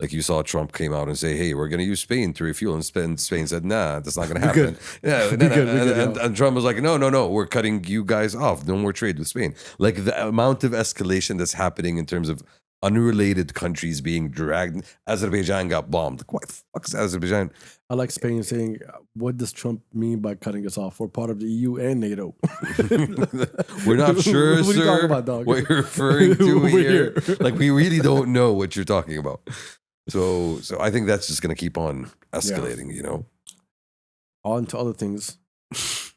Like you saw Trump came out and say, "Hey, we're going to use Spain to refuel," and Spain said, "Nah, that's not going to happen." Yeah, We're good, and Trump was like, "No, we're cutting you guys off. No more trade with Spain." Like the amount of escalation that's happening in terms of unrelated countries being dragged. Azerbaijan got bombed. Like, what the fuck is Azerbaijan? I like Spain saying, "What does Trump mean by cutting us off? We're part of the EU and NATO." We're not sure, What are you sir, talking about, dog? what you're referring to We're here. here. Like we really don't know what you're talking about. So I think that's just going to keep on escalating. You know, On to other things.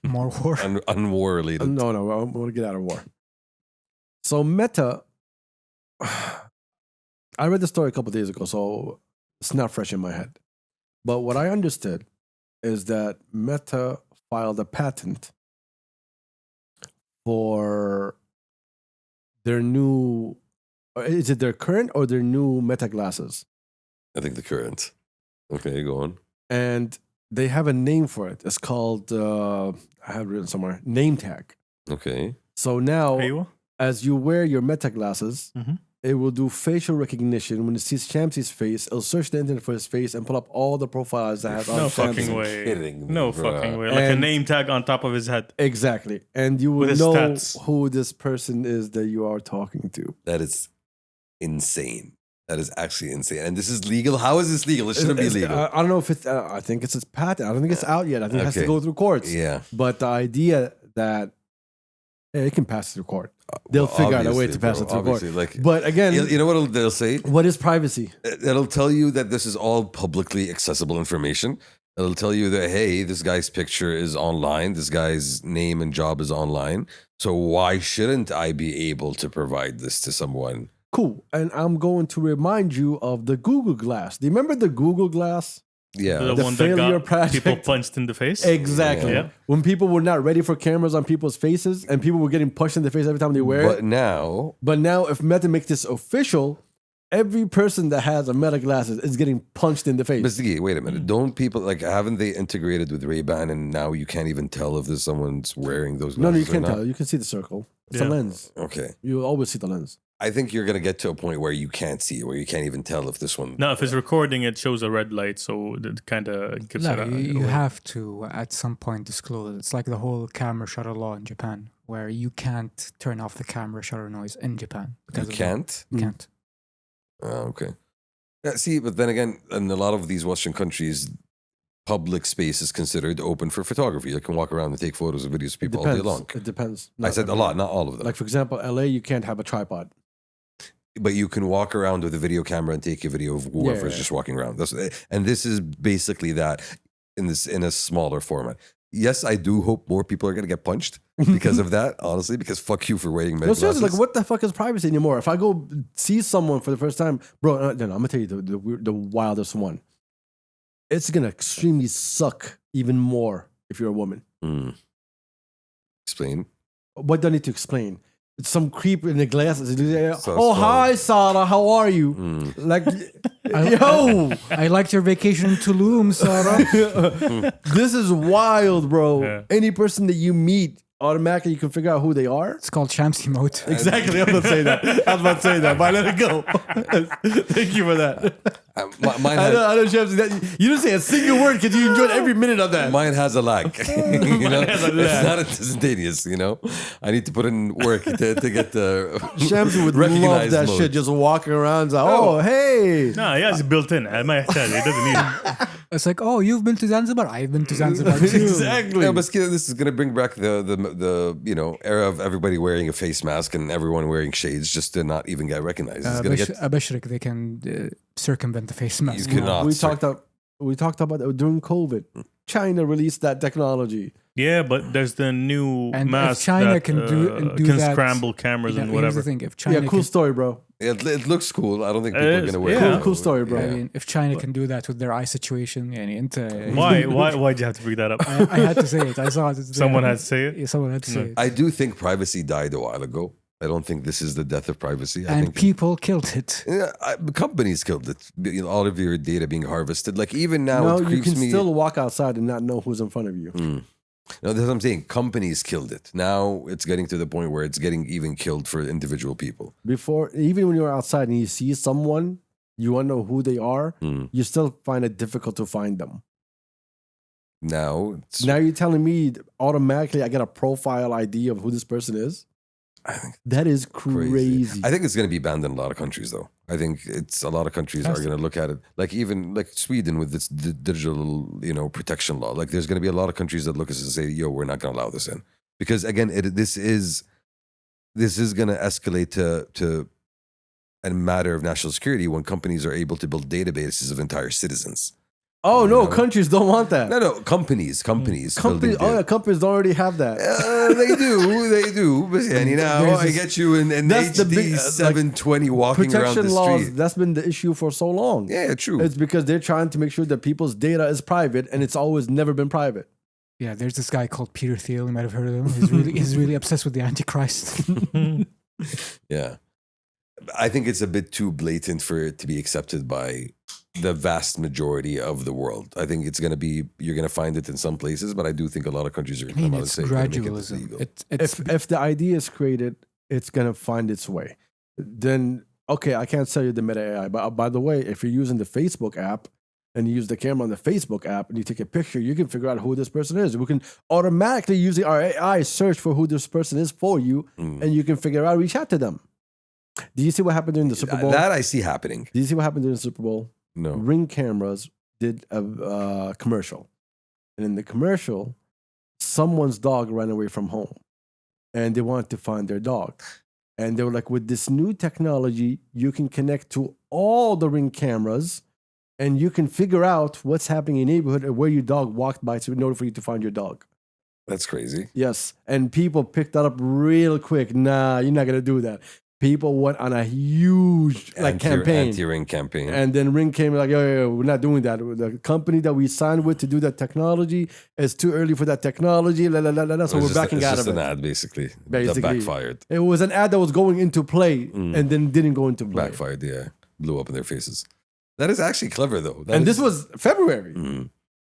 More war. unwar related. No, I want to get out of war. So Meta, I read the story a couple days ago, so it's not fresh in my head. But what I understood is that Meta filed a patent for their new, is it their current or their new Meta glasses? I think the current. Okay, go on. and they have a name for it. It's called I have it written somewhere. Name tag. Okay. So now, أيوة. as you wear your meta glasses, Mhm. it will do facial recognition. When it sees Champsy's face, it'll search the internet for his face and pull up all the profiles that have No on fucking Champsy. way. kidding me, No bruh. fucking way. Like a And- name tag on top of his head. Exactly, and you will With his know stats. who this person is that you are talking to. That is insane. That is actually insane. And this is legal? How is this legal? It shouldn't be It's- legal. I don't know if it's. I think it's patent. I don't think it's out yet. I think it has to Okay. go through courts. Yeah. But the idea that it can pass through court, they'll Well, figure out a way obviously, to pass bro, it through court. obviously, like, But again, you know what they'll say? what is privacy? It'll tell you that this is all publicly accessible information. It'll tell you that, hey, this guy's picture is online. This guy's name and job is online. So why shouldn't I be able to provide this to someone? Cool. And I'm going to remind you of the Google Glass. Do you remember the Google Glass? Yeah. The The one that failure got project. people punched in the face. Exactly. Yeah. When people were not ready for cameras on people's faces and people were getting punched in the face every time they wear But it. now, But now, if Meta makes this official, every person that has a Meta glasses is getting punched in the face. Mr. Gee, wait a minute. Don't people, like, haven't they integrated with Ray-Ban and now you can't even tell if there's someone's wearing those No, glasses no, you or can't not? tell. You can see the circle. It's Yeah. a lens. Okay. You always see the lens. I think you're going to get to a point where you can't see, where you can't even tell if this one... No, if it's recording, it shows a red light, so it kind of gives it No, a. you have to at some point disclose it. It's like the whole camera shutter law in Japan, where you can't turn off the camera shutter noise in Japan. You because of that. can't? You can't. Oh, okay. Yeah, see, but then again, in a lot of these Western countries, public space is considered open for photography. You can walk around and take photos and videos of people all day long. It depends. I said a lot, not all of them. Like, for example, LA, you can't have a tripod. But you can walk around with a video camera and take a video of whoever's Yeah. just walking around. And this is basically that in a smaller format. Yes, I do hope more people are going to get punched because of that, honestly, because fuck you for wearing No, medical seriously, like, glasses. what the fuck is privacy anymore? If I go see someone for the first time, bro, no, I'm gonna tell you the wildest one. It's gonna extremely suck even more if you're a woman. Mm. Explain. What do I need to explain? It's some creep in the glasses. So Oh, strong. hi, Sarah. How are you? Mm. Like, yo, I liked your vacation in Tulum, Sarah. this is wild, bro. Yeah. Any person that you meet, automatically you can figure out who they are. It's called Champsy mode. Exactly. I was about to say that. I was about to say that, but I let it go. Thank you for that. Mine, I know, Shams, that you didn't say a single word because you enjoyed every minute of that. mine has a lag. You know? has a It's lag. not instantaneous, you know? I need to put in work to get the Shams would love recognized that mode. shit, just walking around. Like, oh, hey. No, yeah, it's built in. I might tell you, it doesn't need it. It's like, oh, you've been to Zanzibar. I've been to Zanzibar too. Exactly. Yeah, but this is gonna bring back the era of everybody wearing a face mask and everyone wearing shades just to not even get recognized. It's gonna get Abashrik, they can circumvent the face mask. You cannot. we talked about it during COVID. China released that technology. Yeah, but there's the new And if mask China that can do can that- scramble cameras Yeah, and here's whatever. the thing: if China, Yeah, cool can, story, bro. it looks cool. I don't think It people are is, gonna wear yeah. it. Cool story, bro. I mean, if China can do that with their eye situation, يعني انت, Why'd you have to bring that up? I had to say it. I saw it. It's Someone there. had to say it. Yeah, someone had to say it. I do think privacy died a while ago. I don't think this is the death of privacy. I And think people killed it. yeah, companies killed it. You know, all of your data being harvested. Like even now, No, it you creeps can me. still walk outside and not know who's in front of you. No, that's what I'm saying. Companies killed it. Now it's getting to the point where it's getting even killed for individual people. Before, even when you're outside and you see someone, you want to know who they are, you still find it difficult to find them. Now, it's, Now you're telling me automatically I get a profile ID of who this person is? I think That is crazy. crazy. I think it's going to be banned in a lot of countries, though. I think it's a lot of countries are Has going to look at it, like even like Sweden with its digital, protection law. Like, there's going to be a lot of countries that look at us and say, "Yo, we're not going to allow this in," because again, this is going to escalate to a matter of national security when companies are able to build databases of entire citizens. Oh You no, know? countries don't want that. No, companies. Companies, building companies don't already have that. They do. But now There's I this- get you in That's the HD big, 720 walking around the Protection laws, street. that's been the issue for so long. Yeah, true. It's because they're trying to make sure that people's data is private and it's always never been private. Yeah, there's this guy called Peter Thiel. You might have heard of him. He's really obsessed with the Antichrist. Yeah. I think it's a bit too blatant for it to be accepted by the vast majority of the world. I think it's going to be, you're going to find it in some places, but I do think a lot of countries are I going to mean, come out and it's say, "We're gonna make it gradualism. legal." It's If the idea is created, it's gonna find its way. Then okay, I can't sell you the Meta AI, but by the way, if you're using the Facebook app and you use the camera on the Facebook app and you take a picture, you can figure out who this person is. We can automatically using our AI search for who this person is for you, and you can figure out, reach out to them. Do you see what happened during the Super Bowl? That I see happening. Do you see what happened during the Super Bowl? No. Ring cameras did a commercial, and in the commercial, someone's dog ran away from home, and they wanted to find their dog. And they were like, with this new technology, you can connect to all the Ring cameras, and you can figure out what's happening in your neighborhood and where your dog walked by, in order for you to find your dog. That's crazy. Yes, and people picked that up real quick. Nah, you're not gonna do that. People went on a huge campaign. Anti-ring campaign. And then Ring came like, yo, we're not doing that. The company that we signed with to do that technology is too early for that technology. So we're backing out of it. It's just an ad, basically. Basically. That backfired. It was an ad that was going into play and then didn't go into play. Backfired, yeah. Blew up in their faces. That is actually clever, though. This was February.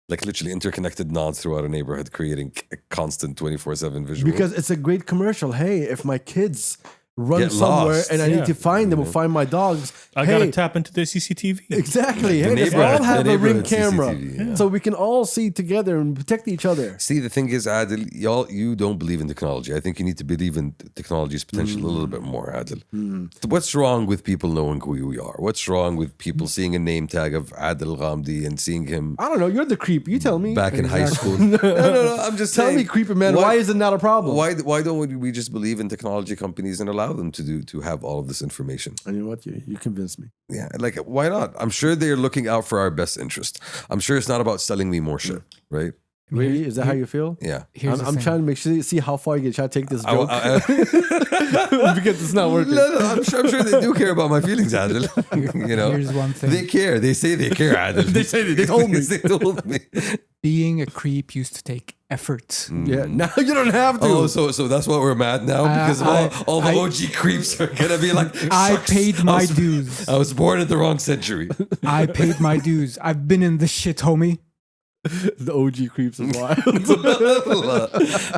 Like literally interconnected nods throughout a neighborhood, creating a constant 24/7 visual. Because it's a great commercial. Hey, if my kids run Get somewhere lost. and I need to find them or find my dogs, I gotta tap into the CCTV. Exactly. Hey, let's neighborhood- all have the a Ring neighborhood camera. CCTV, yeah. So we can all see together and protect each other. See, the thing is, Adil, you don't believe in technology. I think you need to believe in technology's potential a little bit more, Adil. What's wrong with people knowing who we are? What's wrong with people seeing a name tag of Adil Ghamdi and seeing him I don't know. You're the creep. You tell me. back in high school? No. I'm just Tell saying. me, creepy man, why is it not a problem? Why don't we just believe in technology companies and allow them to have all of this information? And you know what? You convinced me. Yeah, like why not? I'm sure they're looking out for our best interest. I'm sure it's not about selling me more shit, right? Really? Is that how you feel? Yeah. here's the I'm thing. trying to make sure, see how far you can try to take this I- joke. Because it's not working. No, I'm sure they do care about my feelings, Adil. You know, Here's one thing. they care. They say they care, Adil. They told me. They told me. Being a creep used to take effort. Yeah, now you don't have to. Oh, so that's why we're mad now because all the OG creeps are gonna be like, I "Shucks, paid my dues. I was born in the wrong century. I paid my dues. I've been in the shit, homie. The OG creeps is wild.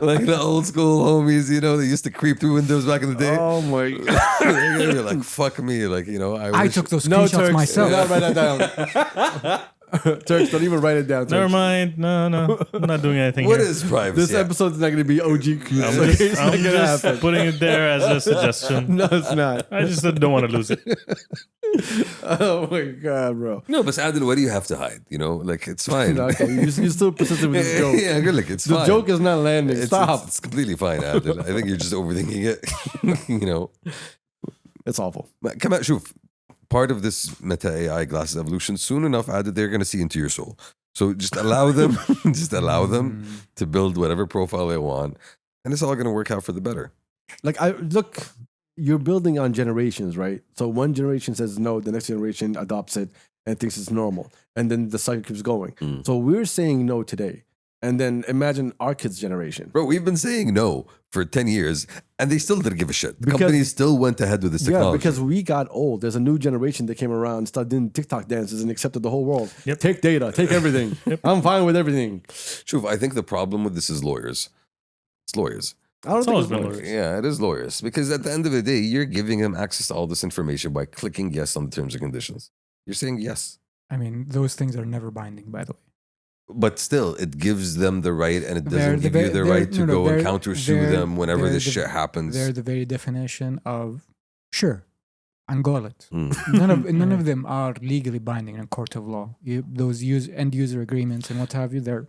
Like the old school homies, you know, they used to creep through windows back in the day. Oh my god. They're gonna be like, fuck me, like, you know, I wish- took those No, screenshots Turks. myself. You gotta write that down. Turks, don't even write it down. Never Turks. mind. No. I'm not doing anything What here. is privacy? This episode is not going to be OG creeps. I'm Okay? just, It's not I'm gonna just happen. putting it there as a suggestion. No, it's not. I just don't want to lose it. Oh my god, bro. No, but Adil, what do you have to hide? You know, like it's fine. Okay, you still persistent with this joke. Yeah, good. Like it's The fine. joke is not landing. Stop. It's completely fine, Adil. I think you're just overthinking it. You know, It's awful. but come on, shoof. Part of this Meta AI glasses evolution, soon enough, Adil, they're going to see into your soul. So just allow them, to build whatever profile they want, and it's all going to work out for the better. Like you're building on generations, right? So one generation says no, the next generation adopts it and thinks it's normal, and then the cycle keeps going. So we're saying no today, and then imagine our kids' generation. Bro, we've been saying no for 10 years, and they still didn't give a shit. The Because- companies still went ahead with this technology. Yeah, because we got old. There's a new generation that came around, started doing TikTok dances, and accepted the whole world. Yep. Take data, take everything. I'm fine with everything. Shoof, I think the problem with this is lawyers. It's lawyers. I don't It's think always it's been lawyers. lawyers. Yeah, it is lawyers. Because at the end of the day, you're giving them access to all this information by clicking yes on the terms and conditions. You're saying yes. I mean, those things are never binding, by the way. But still, it gives them the right, and it They're doesn't the give you ve- the they're- right to no, no, go and they're- countersue they're- them whenever they're this the- shit happens. They're the very definition of sure, Angolat. Mm. None of them are legally binding in a court of law. Those end user agreements and what have you, they're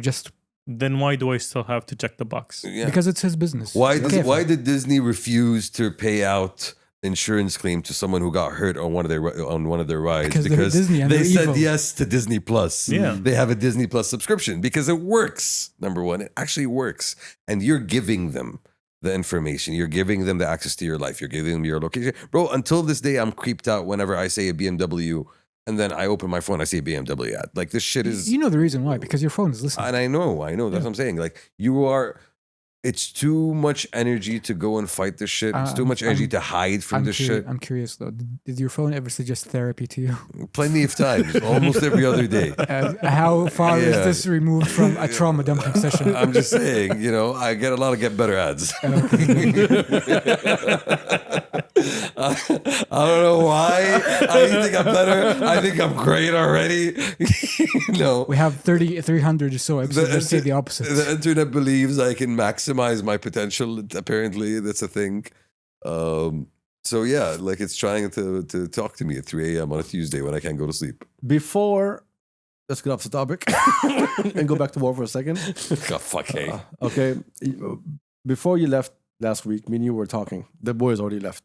just Then why do I still have to check the box? Yeah. because it's his business. Why did Disney refuse to pay out insurance claim to someone who got hurt on one of their rides? Because they're Disney and they they're said evil. yes to Disney Plus. Yeah. They have a Disney Plus subscription because it works. Number one, it actually works, and you're giving them the information. You're giving them the access to your life. You're giving them your location, bro. Until this day, I'm creeped out whenever I say a BMW. And then I open my phone, I see a BMW ad. Like this shit is, You know the reason why? Because your phone is listening. and I know. That's what I'm saying. Like you are it's too much energy to go and fight this shit. It's too much energy to hide from this shit. I'm curious though. Did your phone ever suggest therapy to you? Plenty of times, almost every other day. How far is Yeah. this removed from a trauma dumping session? I'm just saying, I get a lot of get better ads. I don't know why. I think I'm better. I think I'm great already. We have 300 or so episodes that say the opposite. The internet believes I can maximize my potential. Apparently, that's a thing. So yeah, like it's trying to talk to me at 3 a.m. on a Tuesday when I can't go to sleep. Before, let's get off the topic and go back to war for a second. God, fuck, hey. Okay. Before you left last week, me and you were talking. The boys already left.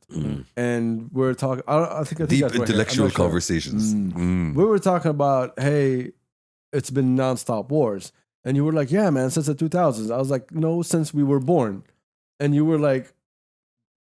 And we were talking. I think Deep that's right here. intellectual I'm not sure. conversations. We were talking about, hey, it's been nonstop wars. And you were like, yeah, man, since the 2000s. I was like, no, since we were born. And you were like,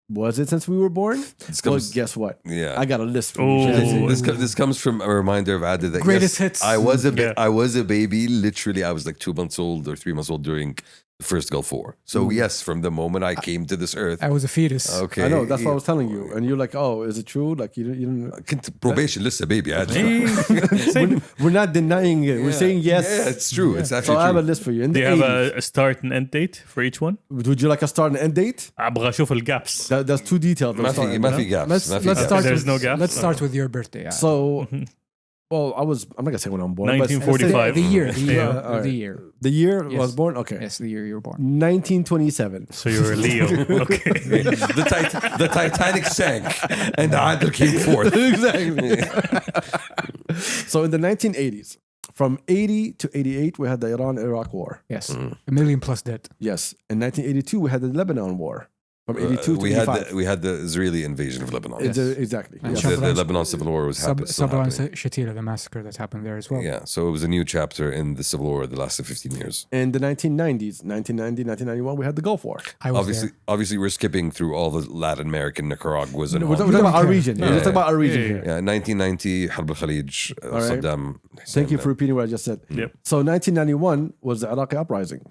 was it since we were born? Well, guess what? Yeah. I got a list for Oh. you. This comes from a reminder of Adil that Greatest yes, hits. I was a Yeah. I was a baby. Literally, I was like 2 months old or 3 months old during the first Gulf War. So yes, from the moment I came to this earth, I was a fetus. okay, I know, that's what I was telling you. And you're like, oh, is it true? Like, you didn't. Probation, listen, baby. We're not denying it. We're saying yes. Yeah, it's true. It's So actually I have a true. list for you. In Do the you have 80s, a start and end date for each one? would you like a start and end date? ابغى اشوف الجابس. That's too detailed. ما في ما في gaps. Let's ما في let's gaps. start. There's with, no gaps? Let's start with your birthday. Yeah. So, well, I'm not gonna say when I'm born. but 1945. the year, the year, Yeah. All right. the year. The year I Yes. was born. Okay, Yes, the year you were born. 1927. So you're a Leo. Okay. The Titanic sank and Adil came forth. Exactly. So in the 1980s, from 80 to 88, we had the Iran-Iraq War. Yes, a million plus dead. Yes. In 1982, we had the Lebanon War. From 82 to we 85. we had the Israeli invasion of Lebanon. Yes. Exactly. And Yes. Shabran- The Lebanon civil war was happening. Sabra and Shatila, the massacre that happened there as well. Yeah, so it was a new chapter in the civil war that lasted 15 years. In the 1990s, 1990, 1991, we had the Gulf War. I was Obviously, we're skipping through all the Latin American, Nicaraguas, and We're all. talking about our care. region. Yeah. We're just talking about our region Yeah, here. Yeah, 1990, Harb al-Khalij, All right. Saddam. Thank you for repeating what I just said. Yep. So 1991 was the Iraqi uprising.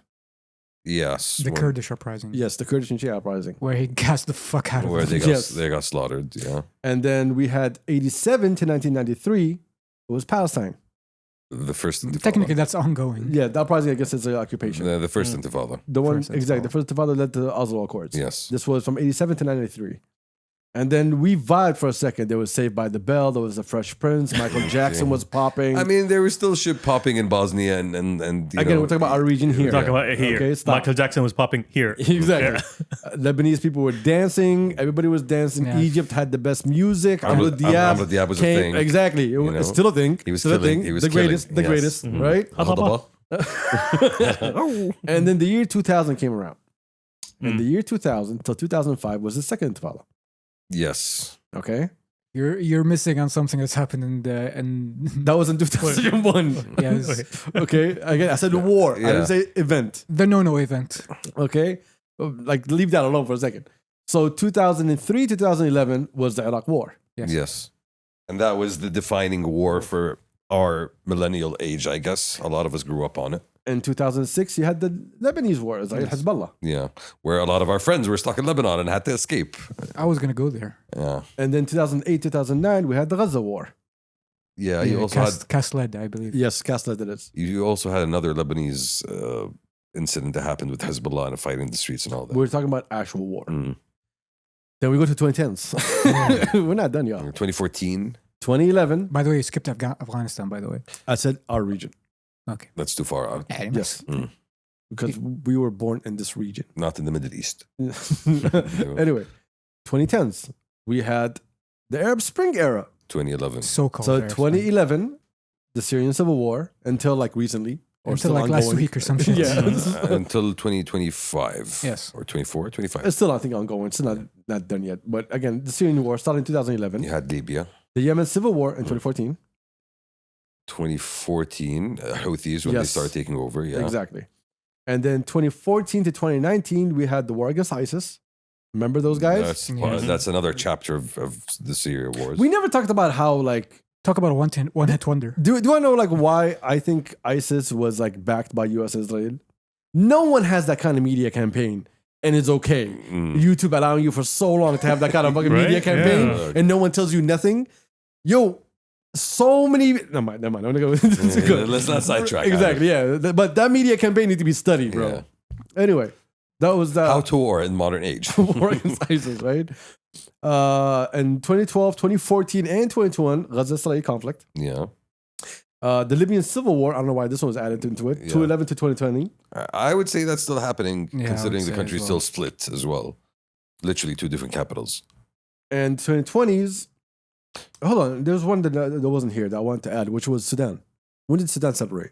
Yes. the Kurdish uprising, Yes, the Kurdish and Shia uprising. where he gassed the fuck out of Where them. they got slaughtered. Yeah. And then we had 87 to 1993. It was Palestine. The first intifada. Technically, that's ongoing. Yeah, the uprising against Israeli occupation. The first intifada. The one, First exactly. The Intifada. first Intifada led to the Oslo Accords. Yes. This was from 87 to 93. And then we vibed for a second. There was Saved by the Bell. There was The Fresh Prince. Michael Jackson was popping. I mean, there was still shit popping in Bosnia and you Again, know, we're talking about our region here. Talking about it here. Okay, stop. Michael Jackson was popping here. Exactly. Yeah. Lebanese people were dancing. Everybody was dancing. Yeah. Egypt had the best music. Amr Diab Diab was a came. thing. Exactly. It was, know. it's still a thing. He was still a killing. thing. He was the greatest. killing. The Yes. greatest. Right? Hadaba. And then the year 2000 came around. And the year 2000 till 2005 was the second Intifada. Yes. Okay? You're missing on something that's happened in the and That was in 2001. yes, Okay? Again, I said the war. I Yeah. didn't say event. the no event. Okay? Like, leave that alone for a second. So 2003 to 2011 was the Iraq War. Yes. And that was the defining war for our millennial age, I guess. A lot of us grew up on it. In 2006, you had the Lebanese war, like Hezbollah. Yeah. Where a lot of our friends were stuck in Lebanon and had to escape. I was gonna go there. Yeah. And then 2008, 2009, we had the Gaza war. Yeah. You also had Kasled, I believe. Yes, Kasla did it. you also had another Lebanese incident that happened with Hezbollah and fighting in the streets and all that. We're talking about actual war. Mm. Then we go to 2010s. We're not done, y'all. 2014. 2011, By the way, you skipped Afghanistan. By the way, I said our region. okay. That's too far out. Yes. Mm. Because we were born in this region. Not in the Middle East. Anyway, 2010s, we had the Arab Spring era. 2011. So-called. So Arab 2011, the Syrian civil war, until like recently. Or until still like last ongoing. week or some shit. Yeah. Until 2025. Yes. Or 24, 25. It's still, I think, ongoing. It's still not done yet. But again, the Syrian war started in 2011. You had Libya. The Yemen civil war in 2014. 2014. Houthis when they Yes. started taking over. Yeah. Exactly. And then 2014 to 2019, we had the war against ISIS. Remember those guys? That's, Yeah. that's another chapter of the Syria wars. We never talked about how, like, Talk about a one hit wonder. do I know, like, why I think ISIS was, like, backed by US Israel? No one has that kind of media campaign, and it's okay. YouTube allowing you for so long to have that kind of fucking Right? media campaign, Yeah. and no one tells you nothing. Yo, so many. Never mind. I'm gonna go. Let's not sidetrack. Exactly. Yeah, but that media campaign need to be studied, bro. Yeah. Anyway, that was the How to war in modern age. war against ISIS, right? In 2012, 2014, and 2021, Gaza-Israel conflict. Yeah. The Libyan civil war. I don't know why this one was added into it. Yeah. 2011 to 2020. I would say that's still happening, Yeah, I considering would the say country's as well. still split as well. Literally 2 different capitals. And 2020s. Hold on, there's one that wasn't here that I wanted to add, which was Sudan. When did Sudan separate?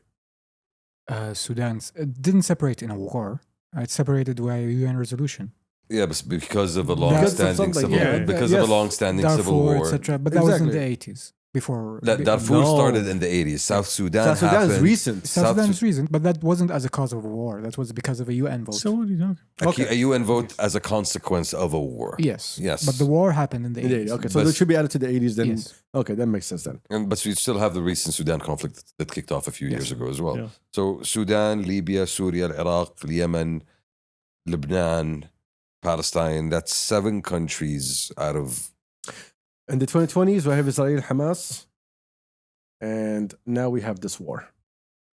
Sudan's it didn't separate in a war. It separated by a UN resolution. Yeah, but because of a Because of long-standing something, civil yeah, because yes. of a long-standing civil Darfur, war. etc. But that was in Exactly. the 80s. Before Darfur No. started in the 80s. South Sudan South Sudan is happened. recent. South Sudan is recent, but that wasn't as a cause of a war. That was because of a UN vote. So what are you talking? Okay. A UN vote as a consequence of a war. Yes. Yes. But the war happened in the 80s. Okay, so But- that should be added to the 80s then. Yes. Okay, that makes sense then. But we still have the recent Sudan conflict that kicked off a few years ago as well. Yeah. So Sudan, Libya, Syria, Iraq, Yemen, Lebanon, Palestine. That's 7 countries out of. In the 2020s, we have Israel, Hamas, and now we have this war,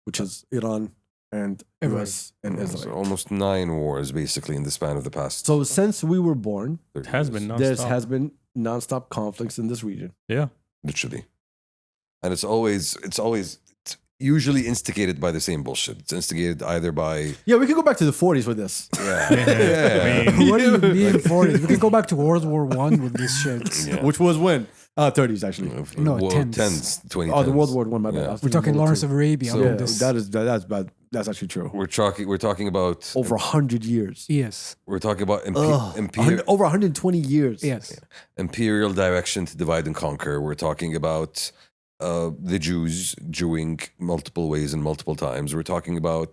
which is Iran and Everywhere. US and So Israel. almost 9 wars basically in the span of the past. So since we were born, 30 It has years. been there nonstop. has been nonstop conflicts in this region. Yeah. Literally, and it's usually instigated by the same bullshit. It's instigated either by Yeah, we can go back to the 40s with this. yeah. I mean, What do you mean 40s? We can go back to World War One with this shit. Yeah. Which was when? 30s actually. No, World 10s. 2010s. Oh, the World War One. My bad. Yeah. I was We're thinking talking World War Lawrence II. of Arabia. So- with Yeah, this. that's bad. That's actually true. We're talking about Over 100 years. Yes. we're talking about Over 120 years. Yes. imperial direction to divide and conquer. We're talking about the Jews Jewing multiple ways and multiple times. We're talking about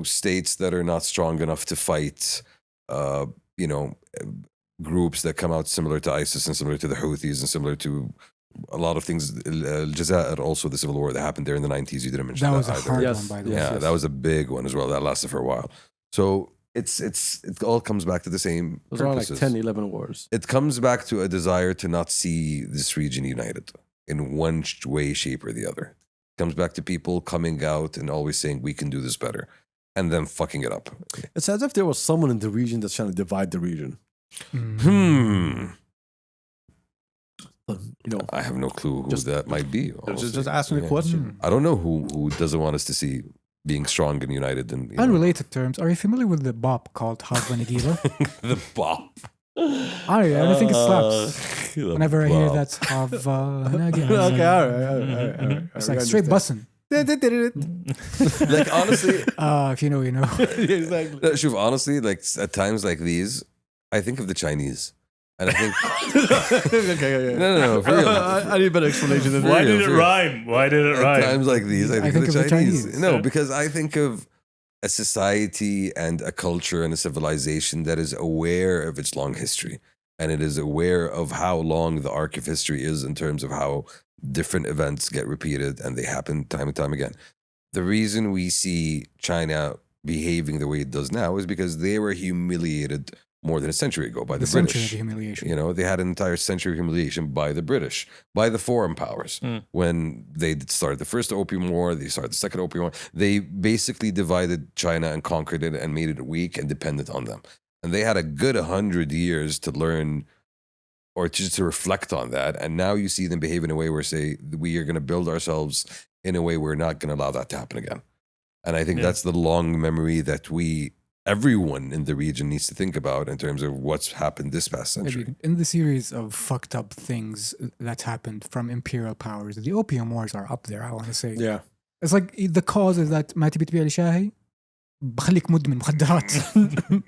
states that are not strong enough to fight. Groups that come out similar to ISIS and similar to the Houthis and similar to a lot of things. Jazair, also the civil war that happened there in the 90s. You didn't mention That that, was a either. hard Yes. one, by the way. Yes. Yeah, that was a big one as well. That lasted for a while. So it all comes back to the same Those are like purposes. 10, 11 wars. It comes back to a desire to not see this region united in one way, shape, or the other. It comes back to people coming out and always saying we can do this better, and then fucking it up. It's as if there was someone in the region that's trying to divide the region. Mm. I have no clue who Just- that might be. Just honestly. asking a Yeah. question. I don't know who doesn't want us to see being strong and united. And Unrelated terms. Are you familiar with the bop called Havva Nagila? the bop. I think it slaps. The Whenever I hear bop. that Havva Nagila. Okay, all right. It's like straight bussin'. Like honestly, If you know, you know. Exactly. Shuf, honestly, like at times like these, I think of the Chinese, and I think Okay. no, for real. I need a better explanation than Why that. did it for- rhyme? Why did it At rhyme? times like these, I think, of the Chinese. No, Yeah. because I think of a society and a culture and a civilization that is aware of its long history, and it is aware of how long the arc of history is in terms of how different events get repeated and they happen time and time again. The reason we see China behaving the way it does now is because they were humiliated more than a century ago by the century of British. humiliation. They had an entire century of humiliation by the British, by the foreign powers. When they started the first Opium War, they started the second Opium War. They basically divided China and conquered it and made it weak and dependent on them. And they had a good 100 years to learn or just to reflect on that. And now you see them behave in a way where, say, we are going to build ourselves in a way we're not going to allow that to happen again. And I think Yeah. that's the long memory that everyone in the region needs to think about in terms of what's happened this past century. Maybe in the series of fucked up things that happened from imperial powers, the opium wars are up there, I want to say. Yeah. It's like the cause is that ما تبي تبيع لي شاهي بخليك مدمن مخدرات.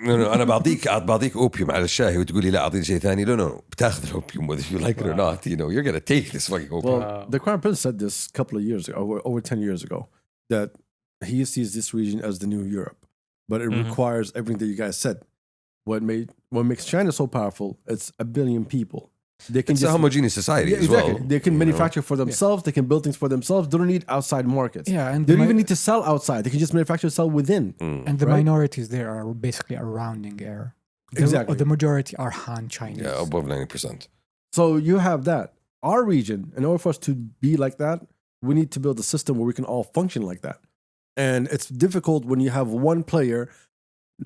No, أنا بعطيك opium على الشاي وتقول لي لا أعطيني شيء ثاني. No. بتاخذ الopium whether you like it or not. You're going to take this fucking opium. Well, the Crown Prince said this a couple of years ago, over 10 years ago, that he sees this region as the new Europe, but it requires everything that you guys said. What makes China so powerful? It's 1 billion people. They can It's a homogeneous society Yeah, as exactly. well. They can you know? manufacture for themselves. They can build things for themselves. They don't need outside markets. Yeah, and They don't the even mi- need to sell outside. They can just manufacture and sell within. and the right? minorities there are basically a rounding error. Exactly. The majority are Han Chinese. Yeah, above 90%. So you have that. Our region, in order for us to be like that, we need to build a system where we can all function like that. And it's difficult when you have one player,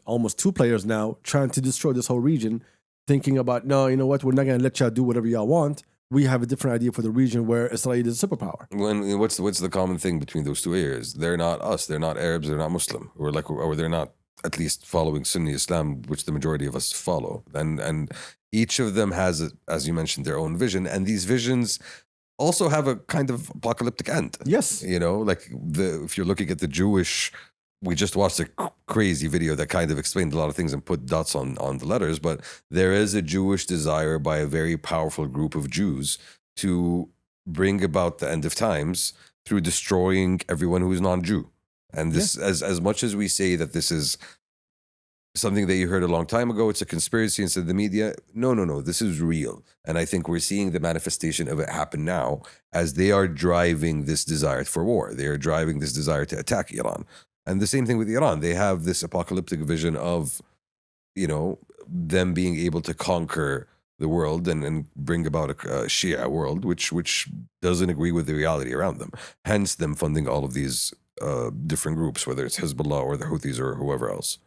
almost two players now, trying to destroy this whole region, thinking about, no, you know what, we're not going to let y'all do whatever y'all want. We have a different idea for the region where Israel is a superpower. What's the common thing between those two areas? They're not us. They're not Arabs. They're not Muslim. Or they're not at least following Sunni Islam, which the majority of us follow. And each of them has, as you mentioned, their own vision. And these visions also have a kind of apocalyptic end. Yes. You know, like if you're looking at the Jewish, we just watched a crazy video that kind of explained a lot of things and put dots on the letters, but there is a Jewish desire by a very powerful group of Jews to bring about the end of times through destroying everyone who is non-Jew. And this, as much as we say that this is something that you heard a long time ago, it's a conspiracy instead of the media. No. This is real. And I think we're seeing the manifestation of it happen now as they are driving this desire for war. They are driving this desire to attack Iran. And the same thing with Iran. They have this apocalyptic vision of, you know, them being able to conquer the world and bring about a Shia world, which doesn't agree with the reality around them. Hence them funding all of these different groups, whether it's Hezbollah or the Houthis or whoever else.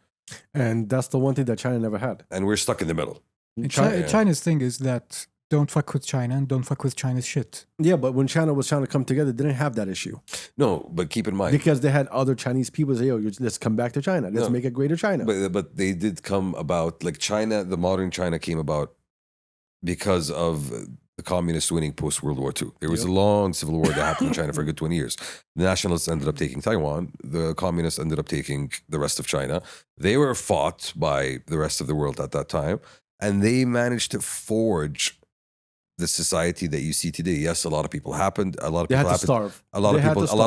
And that's the one thing that China never had. And we're stuck in the middle. China's thing is that don't fuck with China and don't fuck with China's shit. Yeah, but when China was trying to come together, they didn't have that issue. No, but keep in mind. Because they had other Chinese people say, let's come back to China. Let's make a greater China. But they did come about, like China, the modern China came about because of the communists winning post-World War II. There was a long civil war that happened in China for a good 20 years. The nationalists ended up taking Taiwan. The communists ended up taking the rest of China. They were fought by the rest of the world at that time. And they managed to forge the society that you see today. Yes, a lot of people happened. A lot of They people had to starve. A lot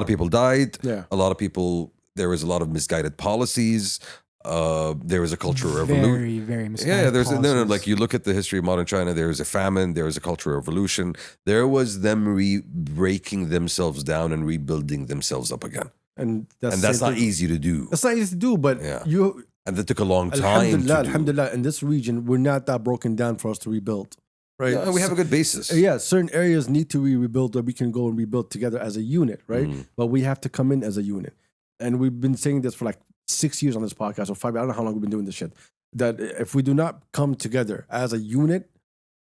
of people died. Yeah. A lot of people. There was a lot of misguided policies. There was a cultural revolution. Very, very misguided Yeah, there's no. policies. Like you look at the history of modern China. There was a famine. There was a cultural revolution. There was them breaking themselves down and rebuilding themselves up again. And that's not easy to do. That's not easy to do, but Yeah. you. And that took a long time. Alhamdulillah, in this region, we're not that broken down for us to rebuild. Right? Yeah, we have a good basis. Yeah, certain areas need to be rebuilt that we can go and rebuild together as a unit, right? But we have to come in as a unit. And we've been saying this for like 6 years on this podcast or 5. I don't know how long we've been doing this shit. That if we do not come together as a unit,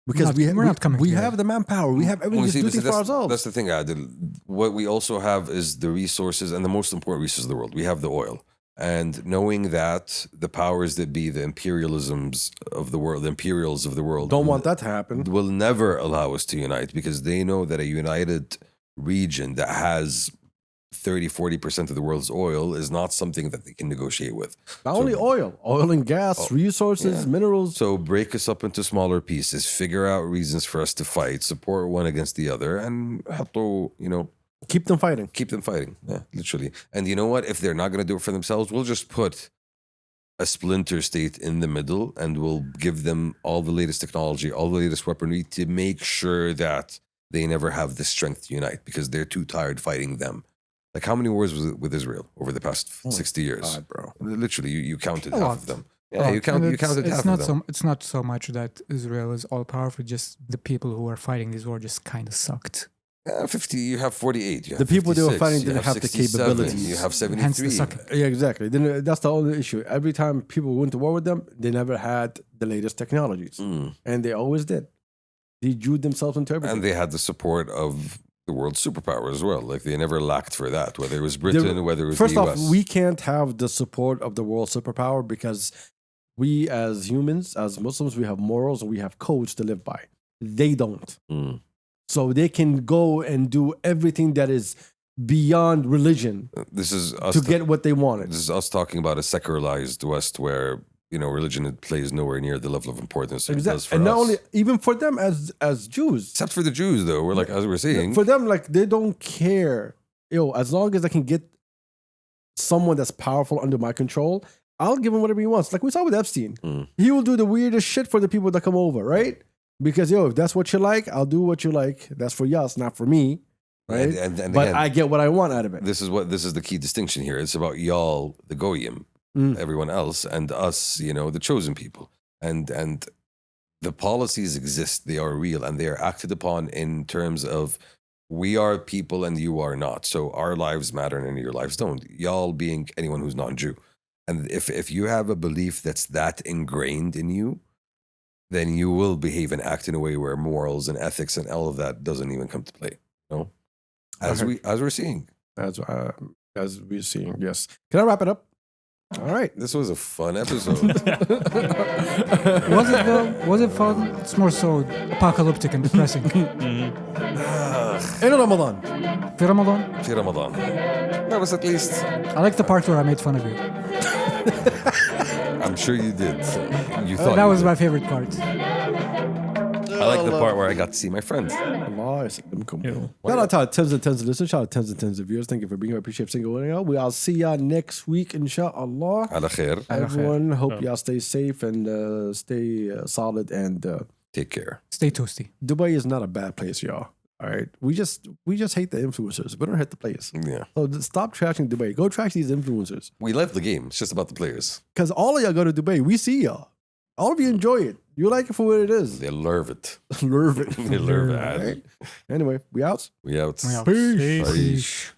because we have the manpower, we have everything to do things for ourselves. That's the thing, Adil. What we also have is the resources, and the most important resource of the world. We have the oil. And knowing that the powers that be, the imperialisms of the world, the imperials of the world, don't want that to happen, will never allow us to unite, because they know that a united region that has 30-40% of the world's oil is not something that they can negotiate with. Not only oil and gas, resources, minerals. So break us up into smaller pieces, figure out reasons for us to fight, support one against the other, and keep them fighting. Keep them fighting. Yeah, literally. And you know what? If they're not going to do it for themselves, we'll just put a splinter state in the middle and we'll give them all the latest technology, all the latest weaponry to make sure that they never have the strength to unite, because they're too tired fighting them. Like, how many wars was it with Israel over the past 60 years? God, bro. Literally, you counted A half lot. of them. Yeah, you counted half of them. It's not so much that Israel is all powerful, just the people who are fighting this war just kind of sucked. 50, you have 48. You have the people they were 56, fighting you didn't have the 67, capabilities. You have Hence 73. the sucking. Yeah, exactly. Then that's the only issue. Every time people went to war with them, they never had the latest technologies, and they always did. They drew themselves into everything, And they had the support of the world's superpower as well. Like, they never lacked for that, whether it was Britain, whether it was first the off, US. we can't have the support of the world superpower because we, as humans, as Muslims, we have morals and we have codes to live by. They don't. So they can go and do everything that is beyond religion This is us to get what they wanted. This is us talking about a secularized West where, religion plays nowhere near the level of importance it does for And us. not only, even for them as Jews. Except for the Jews, though. We're like, as we're saying. For them, like, they don't care. As long as I can get someone that's powerful under my control, I'll give him whatever he wants. Like we saw with Epstein. He will do the weirdest shit for the people that come over, right? Because if that's what you like, I'll do what you like. That's for y'all, not for me, right? And But again, I get what I want out of it. this is the key distinction here. It's about y'all, the goyim, everyone else, and us, the chosen people. And the policies exist, they are real, and they are acted upon in terms of we are people and you are not. So our lives matter and your lives don't. Y'all being anyone who's non-Jew. And if you have a belief that's that ingrained in you, then you will behave and act in a way where morals and ethics and all of that doesn't even come to play. As we're seeing. As we're seeing, yes. Can I wrap it up? All right. This was a fun episode. Was it though? Was it fun? It's more so apocalyptic and depressing. In Ramadan. في رمضان. في Ramadan. That was at least. I like the part where I made fun of you. I'm sure you did. You thought That you was did. my favorite part. I like the part where I got to see my friends. Allah يسلمكم. Yeah. Shout out to tens and tens of listeners. Shout out to tens and tens of viewers. Thank you for being here. I appreciate single one. We'll see y'all next week, inshallah. على خير. Everyone, hope y'all stay safe and stay solid. And Take care. Stay toasty. Dubai is not a bad place, y'all. All right, we just hate the influencers. We don't hate the players. Yeah. So stop trashing Dubai. Go trash these influencers. We love the game. It's just about the players. Because all of y'all go to Dubai. We see y'all. All of you enjoy it. You like it for what it is. They love it. Love it. They love All it. right. Anyway, we out. We out. We out. Peace. Peace. Peace.